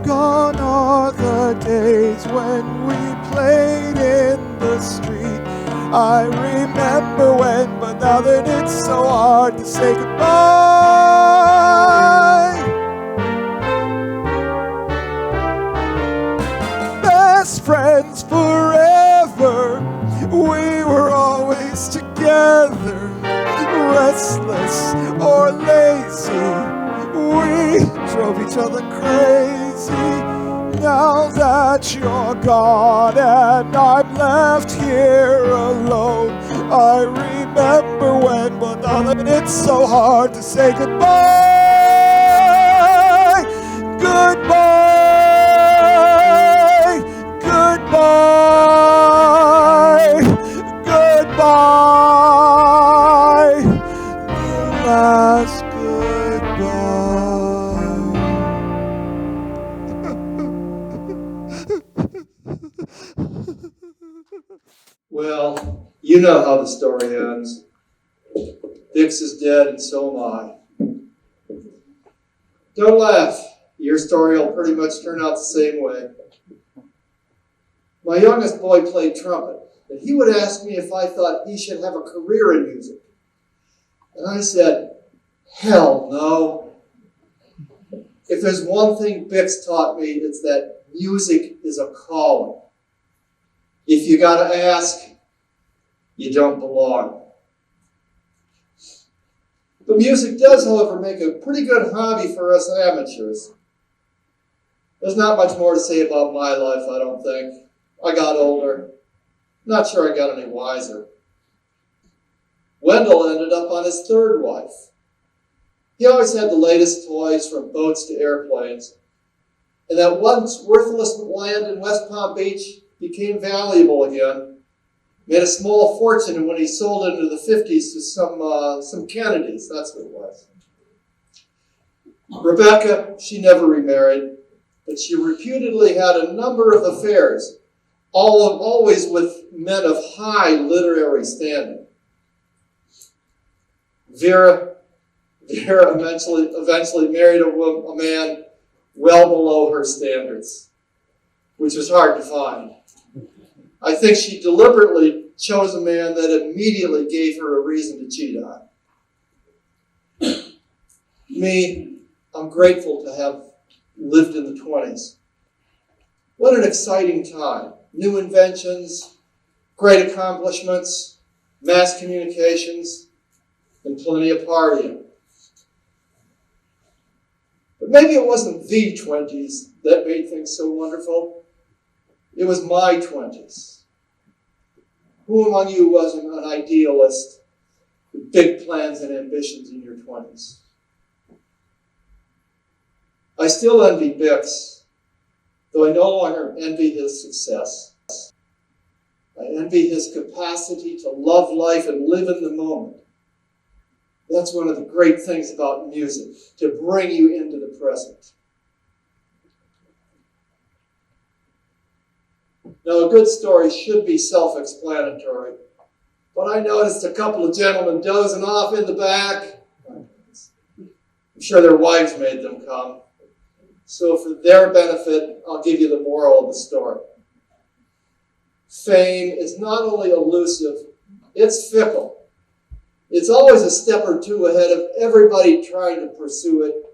Speaker 1: Gone are the days when we played in the street. I remember when, but now that it's so hard to say goodbye. Best friends forever, we were always together. Restless or lazy, we drove each other crazy. Now that you're gone and I'm left here alone, I remember when, but now that it's so hard to say goodbye. Goodbye. Goodbye. Goodbye. The last goodbye.
Speaker 7: Well, you know how the story ends. Bix is dead and so am I. Don't laugh. Your story will pretty much turn out the same way. My youngest boy played trumpet, and he would ask me if I thought he should have a career in music. And I said, hell no. If there's one thing Bix taught me, it's that music is a calling. If you gotta ask, you don't belong. But music does, however, make a pretty good hobby for us amateurs. There's not much more to say about my life, I don't think. I got older. Not sure I got any wiser. Wendell ended up on his third wife. He always had the latest toys, from boats to airplanes. And that once worthless land in West Palm Beach became valuable again. Made a small fortune when he sold it into the 50s to some Kennedys. That's what it was. Rebecca, she never remarried, but she reputedly had a number of affairs, always with men of high literary standing. Vera eventually married a man well below her standards, which was hard to find. I think she deliberately chose a man that immediately gave her a reason to cheat on. Me, I'm grateful to have lived in the 20s. What an exciting time. New inventions, great accomplishments, mass communications, and plenty of partying. But maybe it wasn't the 20s that made things so wonderful. It was my 20s. Who among you wasn't an idealist with big plans and ambitions in your 20s? I still envy Bix, though I no longer envy his success. I envy his capacity to love life and live in the moment. That's one of the great things about music, to bring you into the present. Now, a good story should be self-explanatory, but I noticed a couple of gentlemen dozing off in the back. I'm sure their wives made them come. So for their benefit, I'll give you the moral of the story. Fame is not only elusive, it's fickle. It's always a step or two ahead of everybody trying to pursue it,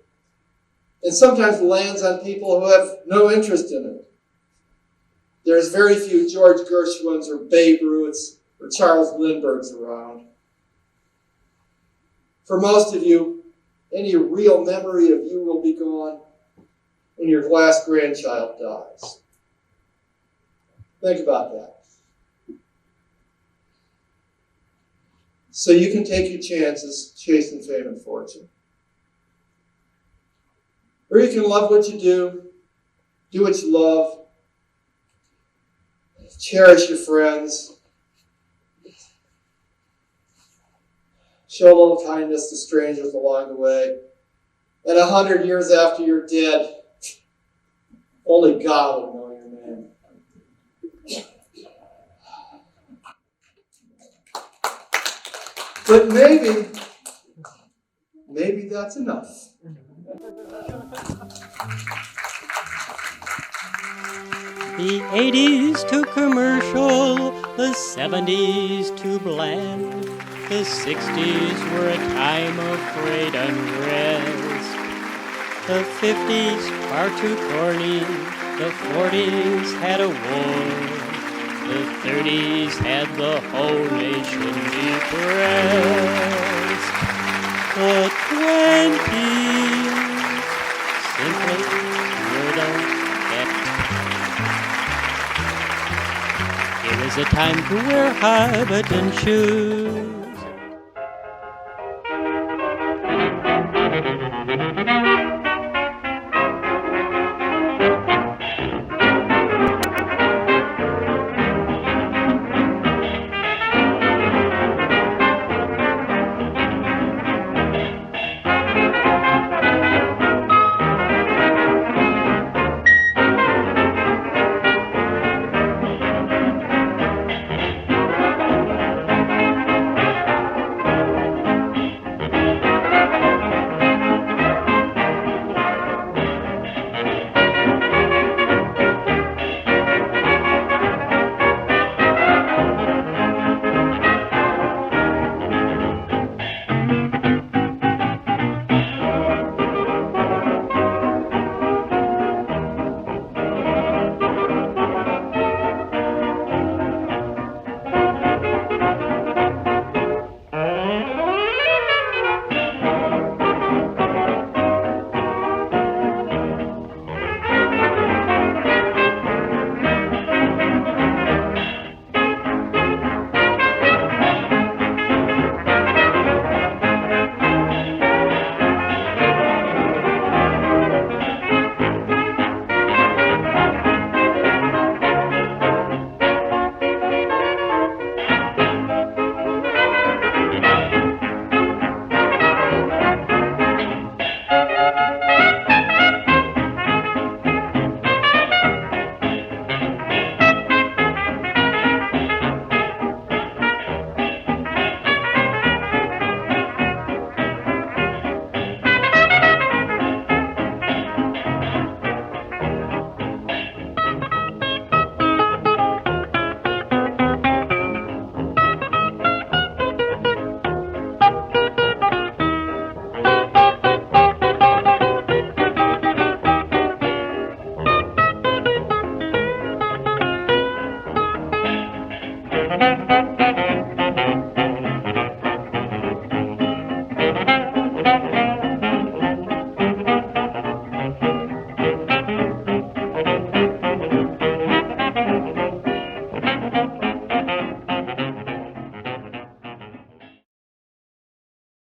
Speaker 7: and sometimes lands on people who have no interest in it. There's very few George Gershwins or Babe Ruths or Charles Lindberghs around. For most of you, any real memory of you will be gone when your last grandchild dies. Think about that. So you can take your chances chasing fame and fortune. Or you can love what you do what you love, cherish your friends, show a little kindness to strangers along the way, and 100 years after you're dead, only God will know your name. But maybe that's enough.
Speaker 8: The 80s too commercial, the 70s too bland. The 60s were a time of great unrest. The 50s far too corny, the 40s had a war. The 30s had the whole nation depressed. The 20s simply were the best. It was a time to wear high-button shoes.